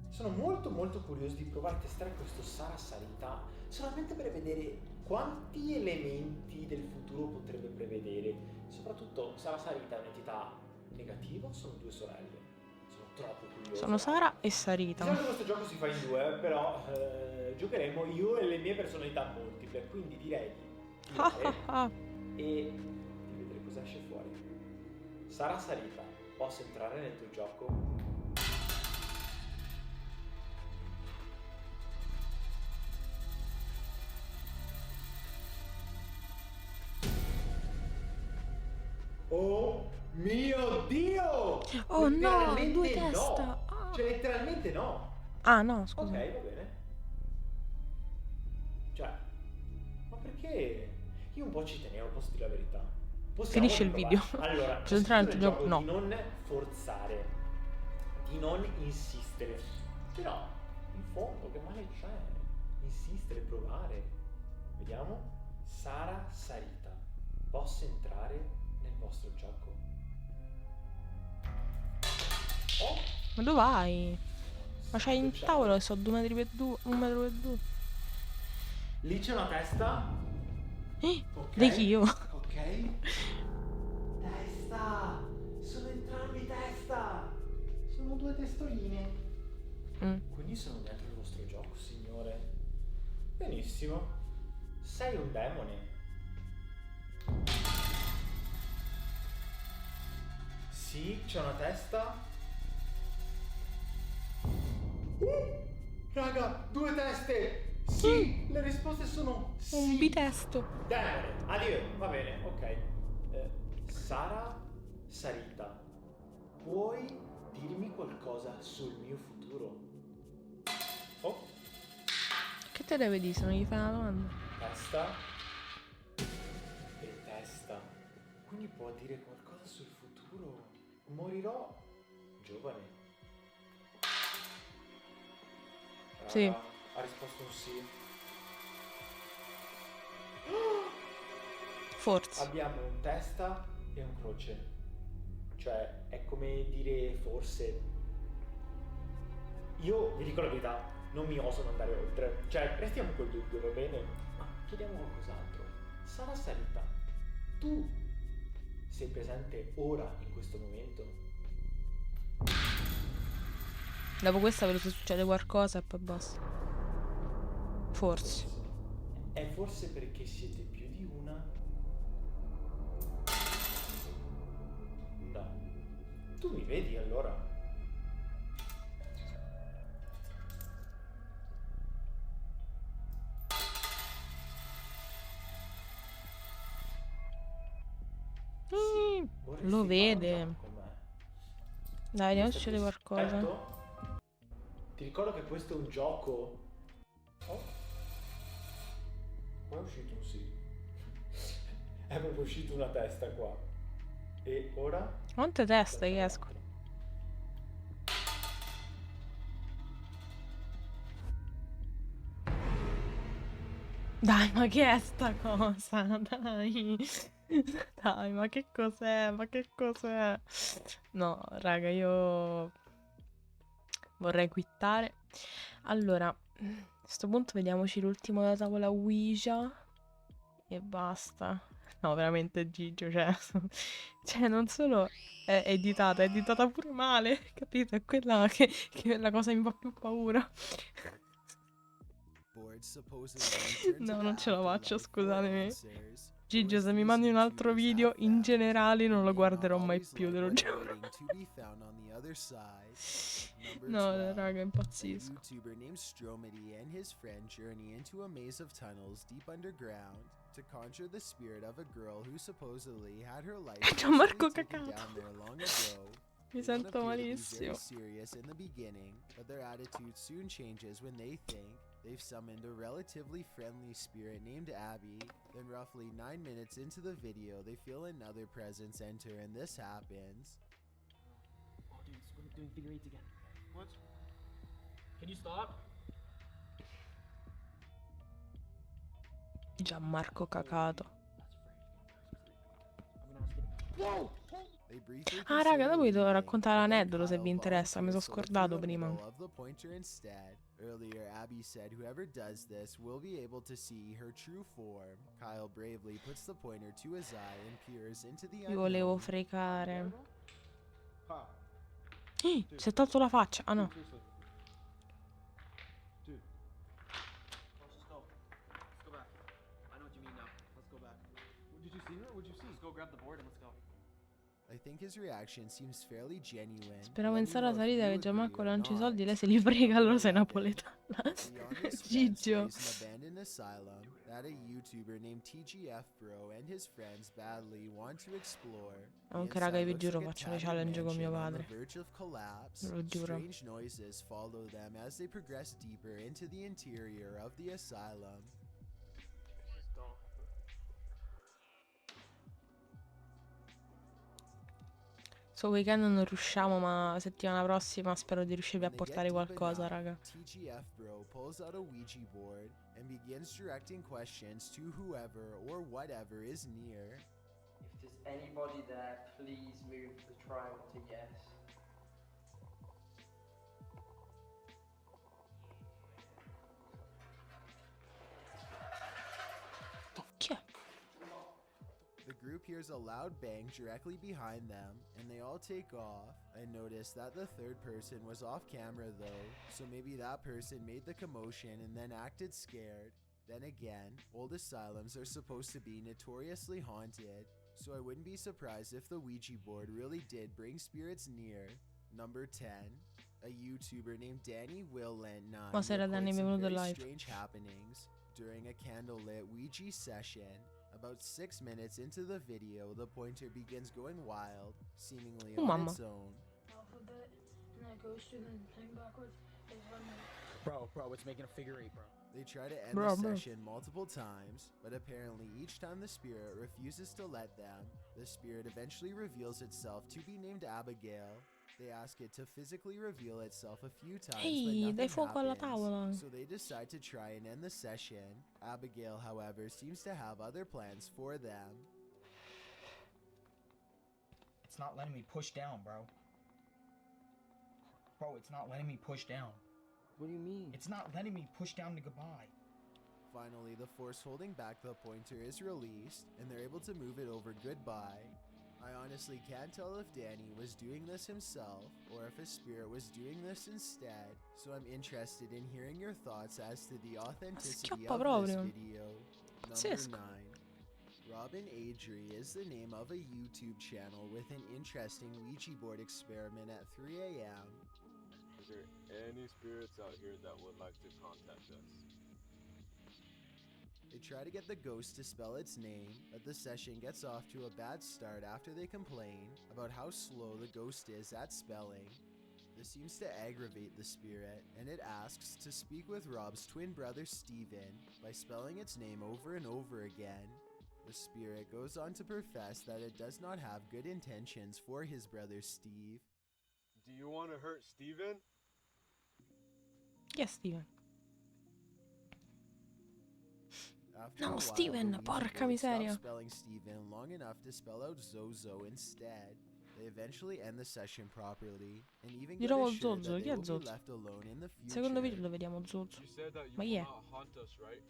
Sono molto curioso di provare a testare questo Sara Sarita solamente per vedere quanti elementi del futuro potrebbe prevedere. Soprattutto Sara Sarita è un'entità negativa o sono due sorelle? Sono troppo curioso.
Sono Sara e Sarita.
Diciamo che questo gioco si fa in due, però giocheremo io e le mie personalità multiple, quindi direi di tirare e di vedere cosa esce fuori. Sara Sarita, posso entrare nel tuo gioco? Oh mio Dio!
Oh no,
Letteralmente
due
no.
testa.
Cioè letteralmente no.
Ah no, scusa.
Ok, va bene. Cioè, ma perché? Io un po' ci tenevo, posso dire la verità. Possiamo
Finisce il
riprovare.
video.
Allora,
C'è entrato nel gioco? No.
di non forzare, di non insistere. Però, in fondo, che male c'è? Insistere, provare. Vediamo. Sara Sarita, posso entrare nel vostro gioco? Oh!
Ma dove vai? Ma c'hai in tavolo che so 2 metri per 2, 1 metro per 2.
Lì c'è una testa. Ok.
Di chi io?
Ok. Testa! Sono entrambi testa! Sono due testoline. Quindi sono dentro il vostro gioco, signore. Benissimo. Sei un demone. Sì, c'è una testa. Raga, due teste! Sì, le risposte sono sì.
Un bitesto.
Demone, addio, va bene, ok. Sara Sarita, puoi dirmi qualcosa sul mio futuro? Oh,
Che te deve dire se non gli fai una domanda?
testa e testa. Quindi può dire qualcosa sul futuro? Morirò giovane.
Sì.
Ha risposto un sì.
Forse.
Abbiamo un testa e un croce. Cioè, è come dire forse. Io vi dico la verità, non mi oso andare oltre. Cioè, restiamo col dubbio, va bene? Ma chiediamo qualcos'altro. Sara Sarita, tu sei presente ora in questo momento?
Dopo questa vedo se succede qualcosa e poi basta. Forse.
È forse perché siete più di una? No. Tu mi vedi allora?
Lo vede. Dai, vediamo se succede qualcosa.
Aspetto. Ti ricordo che questo è un gioco. Oh. Qua è uscito un sì.
è proprio uscita una testa qua. E ora?
Quante teste che escono? Dai, ma che è sta cosa? Dai. Dai, ma che cos'è? Ma che cos'è? No, raga, io vorrei quittare. Allora, a questo punto vediamoci l'ultimo della tavola Ouija. E basta. No, veramente Gigio, cioè non solo è editata pure male, capito? È quella che è la cosa che mi fa più paura. No, non ce la faccio, scusatemi. Gigio, se mi mandi un altro video, in generale non lo guarderò mai più, te lo giuro. No, raga, impazzisco.
YouTuber named Stromedy and his friend journey into a maze of tunnels deep underground to conjure the spirit of a girl who supposedly had her life
Gianmarco
taken
cacato.
down there long ago.
Mi
They don't
sento
appear to be
malissimo.
very serious in the beginning, but their attitude soon changes when they think they've summoned a relatively friendly spirit named Abby. Then roughly 9 minutes into the video, they feel another presence enter and this happens.
Oh, dude, it's doing figure eights again. What? Can you stop?
Gianmarco cacato.
Whoa!
They briefly
Ah, raga, dopo vi devo
consider
raccontare
leaving,
l'aneddoto se
but
vi
then
interessa, mi sono
volunteers
scordato
select the
prima.
middle of the pointer instead. Earlier, Abby said whoever does this will be able to see her true form. Kyle bravely puts the pointer to his eye and peers into the
Vi volevo
unknown.
fregare. Si è tolto la faccia. Ah no.
Dude. Let's just go. Let's go back. I know what you mean now. Let's go back. Did you see her? What'd you see? Let's go grab the board and let's go.
I think his reaction seems fairly genuine.
Speravo in
Let me
Sara
know if
Salita
you
che Gianmarco
agree or
lancia i
not.
soldi, lei se li frega, allora sei napoletana.
Beyond this fence
Gigio.
lays an abandoned asylum that a YouTuber named TGF Bro and his friends badly want to explore.
Comunque,
The
raga,
inside
vi
looks
giuro,
like a
faccio le
tattered
challenge con mio
mansion on
padre.
the verge of collapse.
Ve lo giuro.
Strange noises follow them as they progress deeper into the interior of the asylum.
Let's go.
Questo weekend non riusciamo, ma settimana prossima spero di riuscirvi a
When they get
portare
deep
qualcosa,
enough,
raga.
TGF Bro pulls out a Ouija board and begins directing questions to whoever or whatever is near.
If there's anybody there, please move the trial to yes.
Chi è?
The group hears a loud bang directly behind them, and they all take off. I noticed that the third person was off camera though, so maybe that person made the commotion and then acted scared. Then again, old asylums are supposed to be notoriously haunted, so I wouldn't be surprised if the Ouija board really did bring spirits near. Number 10. A YouTuber named Danny Will lent 9
Buonasera, Danny,
reports some
benvenuto
very
live.
strange happenings during a candlelit Ouija session. About 6 minutes into the video, the pointer begins going wild, seemingly
Oh,
on
mamma.
its own.
Alphabet, and then it goes through the thing backwards. It's
Bro, it's making a figure eight, bro.
They try to end
Bro,
the
bro.
session multiple times, but apparently each time the spirit refuses to let them. The spirit eventually reveals itself to be named Abigail. They ask it to physically reveal itself a few times,
Ehi,
but
dai
nothing
fuoco alla
happens.
tavola.
So they decide to try and end the session. Abigail, however, seems to have other plans for them.
It's not letting me push down, bro. Bro, it's not letting me push down.
What do you mean?
It's not letting me push down to goodbye.
Finally, the force holding back the pointer is released, and they're able to move it over goodbye. I honestly can't tell if Danny was doing this himself, or if a spirit was doing this instead, so I'm interested in hearing your thoughts as to the authenticity
Schioppa
of this
proprio.
video. Number
Pazzesco.
9. Robin Adri is the name of a YouTube channel with an interesting Ouija board experiment at 3 a.m.
Is there any spirits out here that would like to contact us?
They try to get the ghost to spell its name, but the session gets off to a bad start after they complain about how slow the ghost is at spelling. This seems to aggravate the spirit, and it asks to speak with Rob's twin brother Steven by spelling its name over and over again. The spirit goes on to profess that it does not have good intentions for his brother Steve.
Do you want to hurt Steven?
Chi è Steven?
After
No,
a while,
Steven,
the Ouija
porca
board stops
miseria.
spelling Steven long enough to spell out Zozo instead. They eventually end the session properly and even
Di
get
nuovo
assured
Zozo,
that
chi
they
è
will be
Zozo?
left alone in the future.
Secondo video lo vediamo Zozo.
You said that you
Ma
will
chi è?
not haunt us, right?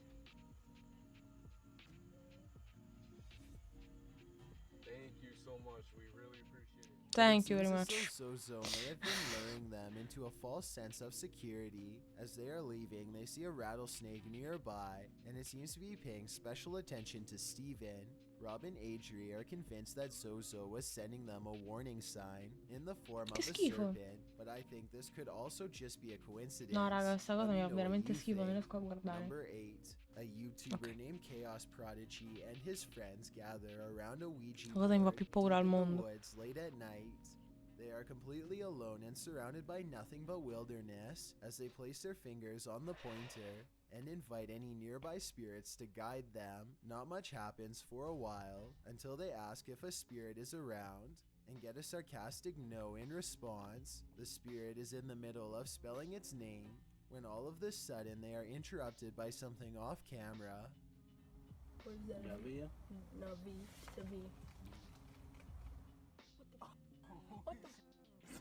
Thank you so much. We really appreciate it.
Thank you
It
very
seems as
much.
though Zozo may have been luring them into a false sense of security. As they are leaving, they see a rattlesnake nearby, and it seems to be paying special attention to Steven. Rob and Adri are convinced that Zozo was sending them a warning sign in the form of a
schifo.
serpent, but I think this could also just be a coincidence.
No, raga, questa cosa
Let
mi
me
fa
know
veramente
what you
schifo, non
think.
riesco a guardare.
Number 8. A YouTuber named Chaos Prodigy and his friends gather around a Ouija
La cosa mi fa
board
più paura al
deep in the
mondo.
woods late at night. They are completely alone and surrounded by nothing but wilderness as they place their fingers on the pointer and invite any nearby spirits to guide them. Not much happens for a while until they ask if a spirit is around and get a sarcastic no in response. The spirit is in the middle of spelling its name when all of a sudden they are interrupted by something off camera.
What is that?
Navi?
Navi. Navi.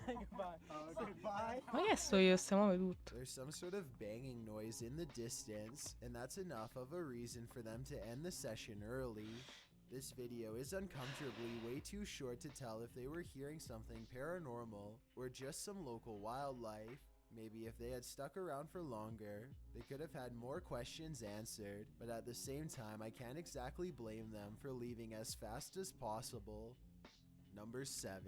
Say goodbye. Goodbye.
Ma che sto io? Si muove tutto.
There's some sort of banging noise in the distance, and that's enough of a reason for them to end the session early. This video is uncomfortably way too short to tell if they were hearing something paranormal or just some local wildlife. Maybe if they had stuck around for longer, they could have had more questions answered, but at the same time, I can't exactly blame them for leaving as fast as possible. Number 7.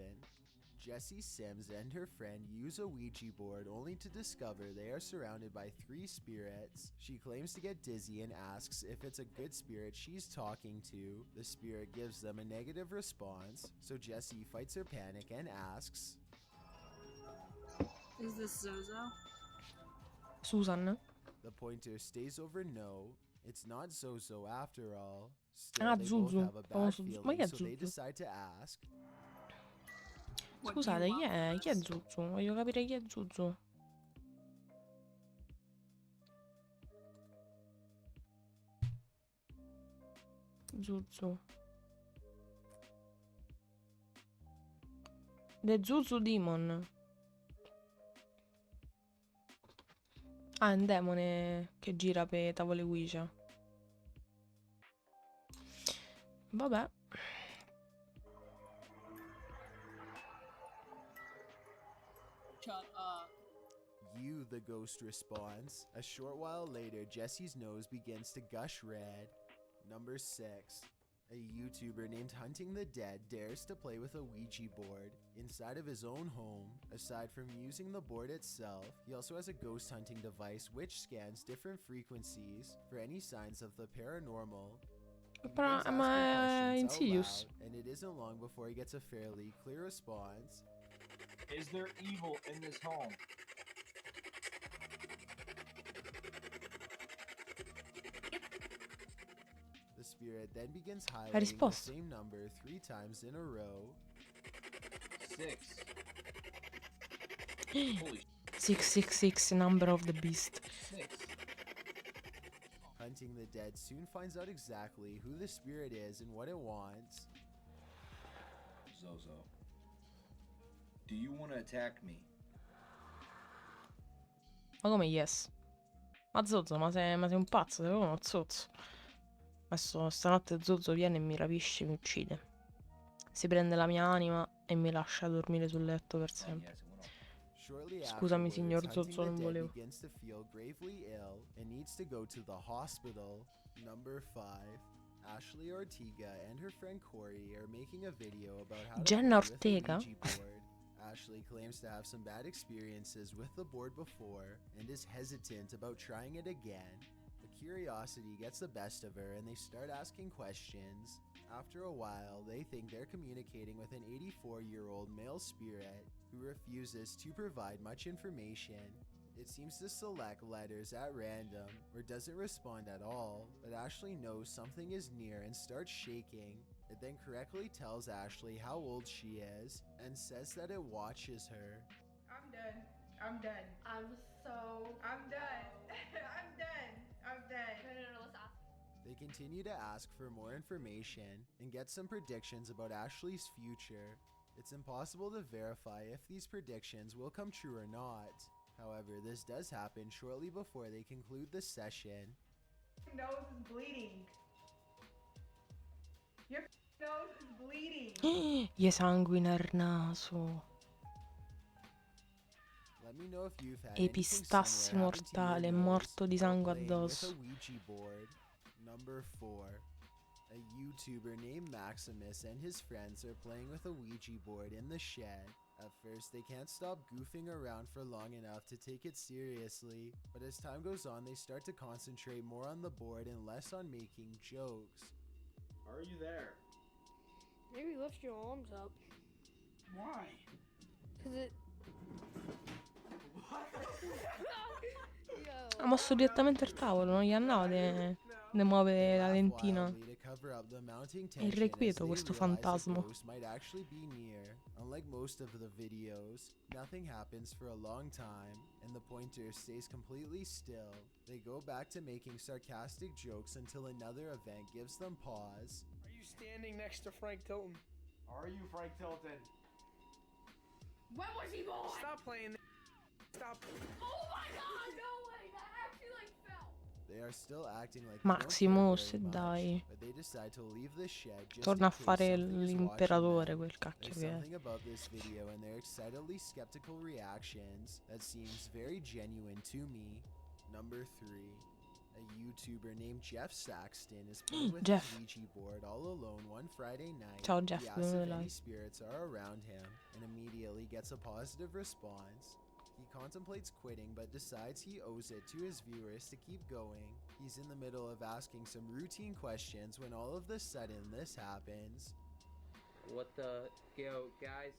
Jessie Sims and her friend use a Ouija board only to discover they are surrounded by 3 spirits. She claims to get dizzy and asks if it's a good spirit she's talking to. The spirit gives them a negative response, so Jessie fights her panic and asks,
Is this Zozo?
Susan?
The pointer stays over no. It's not Zozo after all. Still,
Ah,
they both
Zuzu.
have a bad
Ma
feeling,
chi è
so they
Zuzu?
decide to ask.
Scusate, chi è Zuzu? Voglio capire chi è Zuzu. Zuzu. The Zuzu Demon. Ah, è un demone che gira per tavole Ouija. Vabbè.
Shut up.
You, the ghost responds. A short while later, Jessie's nose begins to gush red. Number 6. A YouTuber named Hunting the Dead dares to play with a Ouija board inside of his own home. Aside from using the board itself, he also has a ghost hunting device which scans different frequencies for any signs of the paranormal. He begins asking questions out
Insidious.
loud, and it isn't long before he gets a fairly clear response.
Is there evil in this home?
The spirit then begins highlighting the same number 3 times in a row.
6.
666, number of the beast.
6.
Hunting the Dead soon finds out exactly who the spirit is and what it wants.
Zozo. Do you want to attack me?
Ma come yes? Ma Zozzo, ma sei un pazzo, sei uno zozzo. Adesso stanotte Zozzo viene e mi rapisce e mi uccide. Si prende la mia anima e mi lascia dormire sul letto per sempre. Scusami signor Zozzo, non volevo.
Begins to feel gravely ill and needs to go to the hospital. Number 5. Ashley Ortega and her friend Corey are making a video about how to
Jenna
play with a
Ortega?
Ouija board. Ashley claims to have some bad experiences with the board before and is hesitant about trying it again. The curiosity gets the best of her and they start asking questions. After a while, they think they're communicating with an 84-year-old male spirit who refuses to provide much information. It seems to select letters at random or doesn't respond at all, but Ashley knows something is near and starts shaking. It then correctly tells Ashley how old she is and says that it watches her.
I'm done. I'm done. I'm done. I'm done. I'm done. No, let's ask.
They continue to ask for more information and get some predictions about Ashley's future. It's impossible to verify if these predictions will come true or not. However, this does happen shortly before they conclude the session.
Your nose is bleeding. Your nose is bleeding.
Gli sanguina il naso.
Let me know if you've had
Epistassi mortale, è morto di sangue addosso.
Number 4. A YouTuber named Maximus and his friends are playing with a Ouija board in the shed. At first, they can't stop goofing around for long enough to take it seriously, but as time goes on, they start to concentrate more on the board and less on making jokes.
Are you there?
Maybe lift your arms up.
Why?
Cause it.
Ha mosso direttamente il tavolo, non gli andava di muovere la lentina. È irrequieto questo fantasma.
Unlike most of the videos, nothing happens for a long time, and the pointer stays completely still. They go back to making sarcastic jokes until another event gives them pause.
Are you standing next to Frank Tilton? Are you Frank Tilton?
When was he born?
Stop playing. Stop.
Oh my god, no way! That actually like fell.
They are still acting like
Maximus, dai.
but they decide to leave the shed just
Torna a
in case
fare
something is
l'imperatore,
watching
quel
them.
cacchio
There's
che è.
something about this video and their excitedly skeptical reactions that seems very genuine to me. Number 3. A YouTuber named Jeff Saxton is playing with
Jeff.
his Ouija board all alone one Friday night.
Ciao, Jeff,
He asks if
like.
any spirits are around him and immediately gets a positive response. He contemplates quitting but decides he owes it to his viewers to keep going. He's in the middle of asking some routine questions when all of a sudden this happens.
What the? Yo, guys.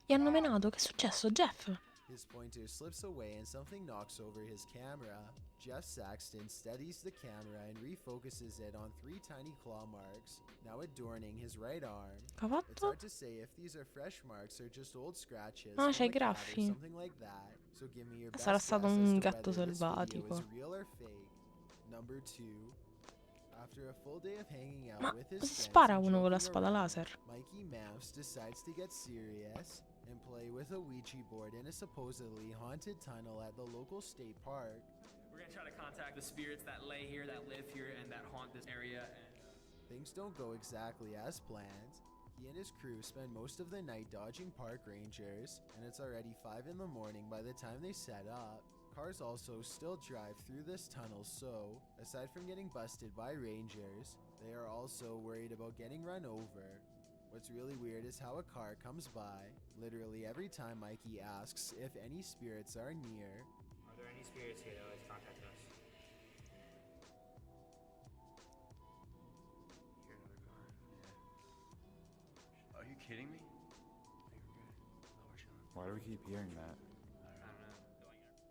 Gli hanno menato, che è successo, Jeff?
His pointer slips away and something knocks over his camera. Jeff Saxton steadies the camera and refocuses it on 3 tiny claw marks, now adorning his right arm.
Che ha fatto?
It's hard to say if these are fresh marks or just old scratches
Ah,
from
c'hai
a cat or
graffi.
something like that. So give me your best
Sarà
guess
stato
as
un
to
gatto
whether this video
selvatico.
is real or fake. Number 2. After a full day of hanging out
Ma
with his
si
friends
spara
and
uno con la
joking
spada
around,
laser?
Mikey Mouse decides to get serious and play with a Ouija board in a supposedly haunted tunnel at the local state park.
We're gonna try to contact the spirits that lay here, that live here, and that haunt this area.
Things don't go exactly as planned. He and his crew spend most of the night dodging park rangers, and it's already 5 in the morning by the time they set up. Cars also still drive through this tunnel, so, aside from getting busted by rangers, they are also worried about getting run over. What's really weird is how a car comes by, literally every time Mikey asks if any spirits are near.
Are there any spirits here that always contact us? Hear another car? Yeah. Are you kidding me?
Why do we keep hearing that?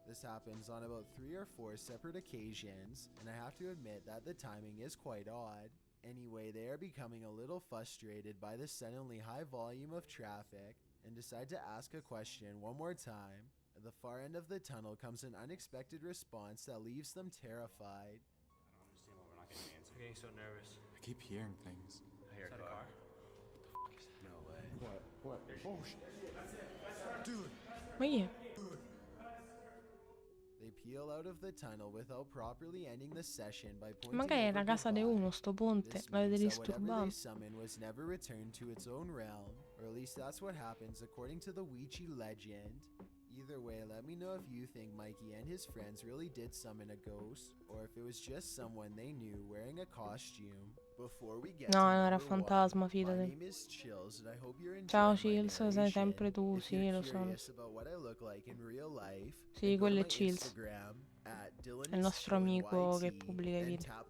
This happens on about 3 or 4 separate occasions, and I have to admit that the timing is quite odd. Anyway, they are becoming a little frustrated by the suddenly high volume of traffic, and decide to ask a question one more time. At the far end of the tunnel comes an unexpected response that leaves them terrified.
I don't understand why we're not getting answers.
I'm getting so nervous.
I keep hearing things.
I hear a car.
No way. What? Oh shit. Dude.
Ma chi è?
They peel out of the tunnel without properly ending the session by pointing
Magari è la
over
casa di
goodbye.
uno, sto ponte.
This
L'avete
means that whatever
disturbato.
they summon was never returned to its own realm, or at least that's what happens according to the Ouija legend. Either way, let me know if you think Mikey and his friends really did summon a ghost, or if it was just someone they knew wearing a costume.
No, non era fantasma, fidati. Ciao Chills, sei sempre tu, sì, lo sono. Sì, quello è Chills. È il nostro amico che pubblica i video.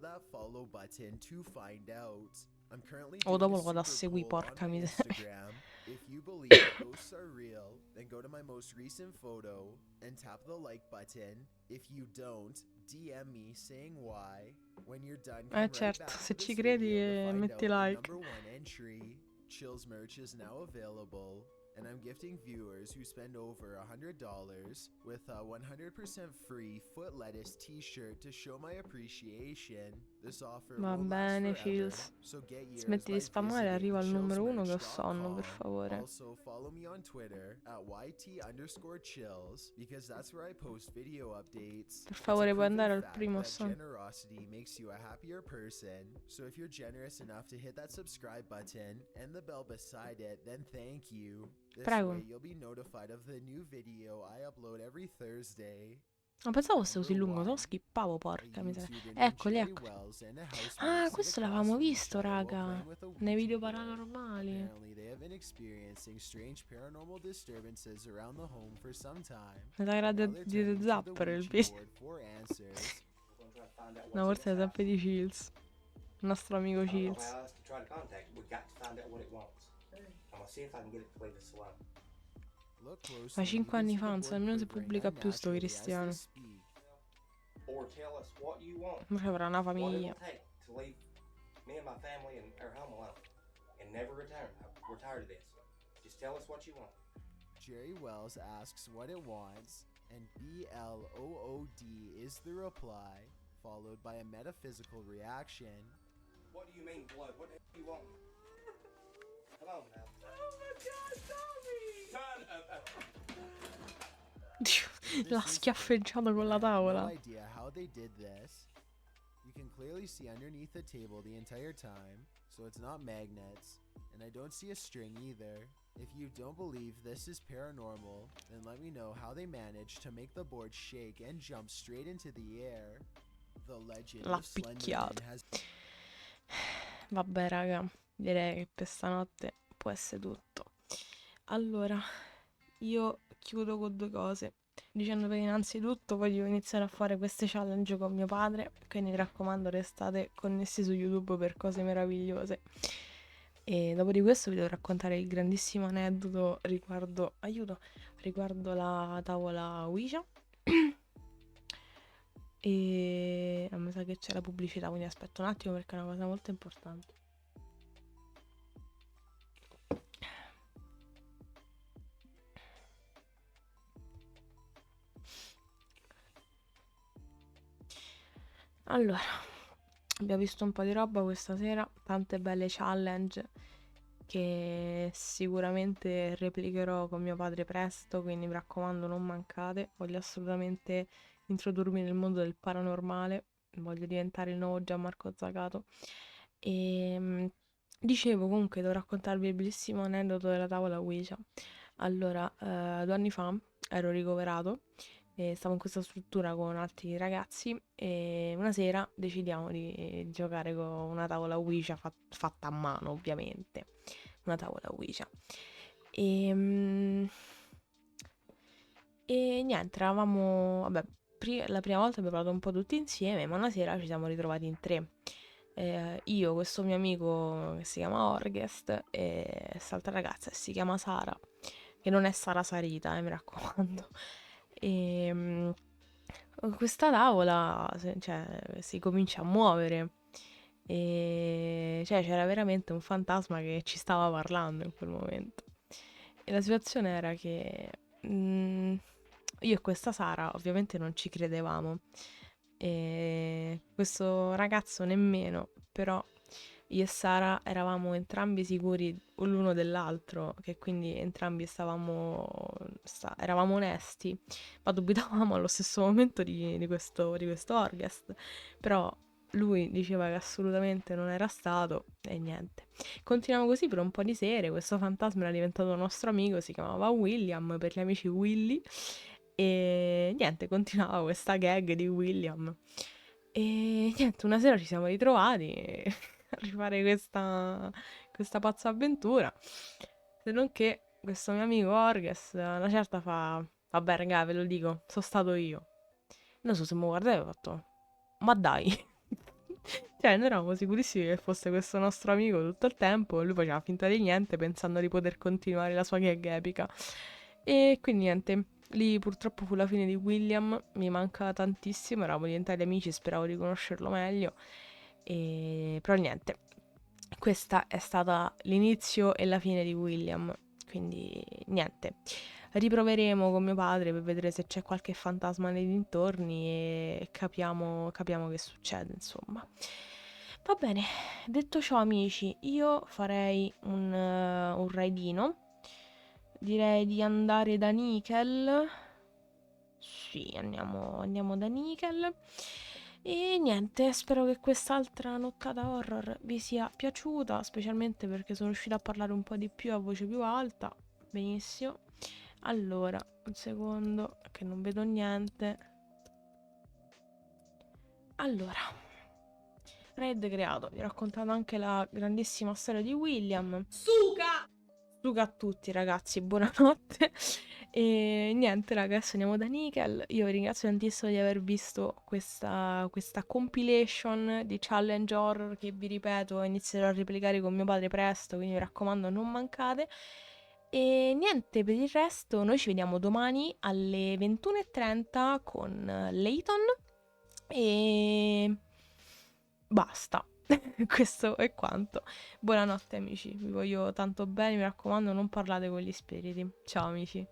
O dopo lo vado a seguire, porca miseria.
If you believe ghosts are real, then go to my most recent photo and tap the like button. If you don't, DM me saying why. When you're done, come right
Certo,
back
se
to
ci
this
credi
video to find
metti
out the
like.
number one entry. Chills merch is now available, and I'm gifting viewers who spend over $100 with a 100% free foot lettuce t-shirt to show my appreciation. This offer
Va
will last
bene,
forever,
Chills.
so get yours
Smetti di
by
spammare,
visiting
arriva al numero 1 che ho sonno, per
chillsmerch.com.
favore.
Also, follow me on Twitter at YT_chills because that's where I post video updates.
Per favore, puoi
It's a
andare al
proven
primo
fact that
sonno.
generosity makes you a happier person. So if you're generous enough to hit that subscribe button and the bell beside it, then thank you. This
Prego.
way you'll be notified of the new video I upload every Thursday.
Non pensavo fosse così lungo, se lo skippavo, porca miseria. Eccoli, eccoli. Ah, questo l'avevamo visto, raga. Nei video paranormali.
Apparently, they have been experiencing strange paranormal disturbances around the home for some time.
Mi sa che era di The Zapper il video. No, forse è sempre di Chills. Il nostro amico Chills. Ma 5 anni fa, non so nemmeno se pubblica più sto cristiano.
Or tell us what you want.
Ma avrà una
What it
famiglia.
will take to leave me and my family and our home alone and never return. We're tired of this. Just tell us what you want.
Jerry Wells asks what it wants, and BLOOD is the reply, followed by a metaphysical reaction.
What do you mean blood? What do you want? Come on now.
Oh my god, Tommy!
Son of a...
L'ha schiaffeggiato con la tavola.
No idea how they did this. You can clearly see underneath the table the entire time, so it's not magnets, and I don't see a string either. If you don't believe this is paranormal, then let me know how they managed to make the board shake and jump straight into the air. The legend
L'ha
of Slenderman
picchiato.
has...
Vabbè, raga, direi che per stanotte può essere tutto. Allora, io chiudo con due cose. Dicendovi che innanzitutto voglio iniziare a fare queste challenge con mio padre, quindi mi raccomando restate connessi su YouTube per cose meravigliose. E dopo di questo vi devo raccontare il grandissimo aneddoto riguardo, aiuto, riguardo la tavola Ouija. E a me sa che c'è la pubblicità, quindi aspetto un attimo perché è una cosa molto importante. Allora, abbiamo visto un po' di roba questa sera, tante belle challenge che sicuramente replicherò con mio padre presto, quindi mi raccomando non mancate, voglio assolutamente introdurmi nel mondo del paranormale, voglio diventare il nuovo Gianmarco Zagato. E dicevo, comunque devo raccontarvi il bellissimo aneddoto della tavola Ouija. Allora, 2 anni fa ero ricoverato e stavo in questa struttura con altri ragazzi e una sera decidiamo di giocare con una tavola Ouija fatta a mano, ovviamente, una tavola Ouija. E niente, eravamo, vabbè, la prima volta abbiamo provato un po' tutti insieme, ma una sera ci siamo ritrovati in 3. Io, questo mio amico che si chiama Orgest e quest'altra ragazza che si chiama Sara, che non è Sara Sarita, mi raccomando. E questa tavola, cioè, si comincia a muovere e cioè c'era veramente un fantasma che ci stava parlando in quel momento. E la situazione era che io e questa Sara ovviamente non ci credevamo e questo ragazzo nemmeno, però io e Sara eravamo entrambi sicuri l'uno dell'altro, che quindi entrambi eravamo onesti, ma dubitavamo allo stesso momento di questo Orgest, però lui diceva che assolutamente non era stato e niente. Continuiamo così per un po' di sere, questo fantasma era diventato nostro amico, si chiamava William, per gli amici Willy, e niente, continuava questa gag di William. E niente, una sera ci siamo ritrovati e rifare questa pazza avventura. Se non che questo mio amico Orges una certa fa: vabbè raga, ve lo dico, sono stato io. Non so se mi guardate e ho fatto: ma dai. Cioè, noi eravamo sicurissimi che fosse questo nostro amico tutto il tempo e lui faceva finta di niente pensando di poter continuare la sua gag epica. E quindi niente, lì purtroppo fu la fine di William, mi manca tantissimo, eravamo diventati amici, speravo di conoscerlo meglio. Però niente, questa è stata l'inizio e la fine di William, quindi niente. Riproveremo con mio padre per vedere se c'è qualche fantasma nei dintorni e capiamo che succede, insomma. Va bene, detto ciò amici, io farei un raidino. Direi di andare da Nickel. Sì, andiamo da Nickel. E niente, spero che quest'altra nottata horror vi sia piaciuta, specialmente perché sono riuscita a parlare un po' di più a voce più alta. Benissimo. Allora, un secondo, che non vedo niente. Allora, raid creato. Vi ho raccontato anche la grandissima storia di William. Suga a tutti ragazzi, buonanotte. E niente raga, adesso andiamo da Nickel. Io vi ringrazio tantissimo di aver visto questa compilation di challenge horror che vi ripeto inizierò a replicare con mio padre presto, quindi mi raccomando non mancate. E niente, per il resto noi ci vediamo domani alle 21:30 con Layton e basta. Questo è quanto. Buonanotte amici, vi voglio tanto bene, mi raccomando non parlate con gli spiriti. Ciao amici.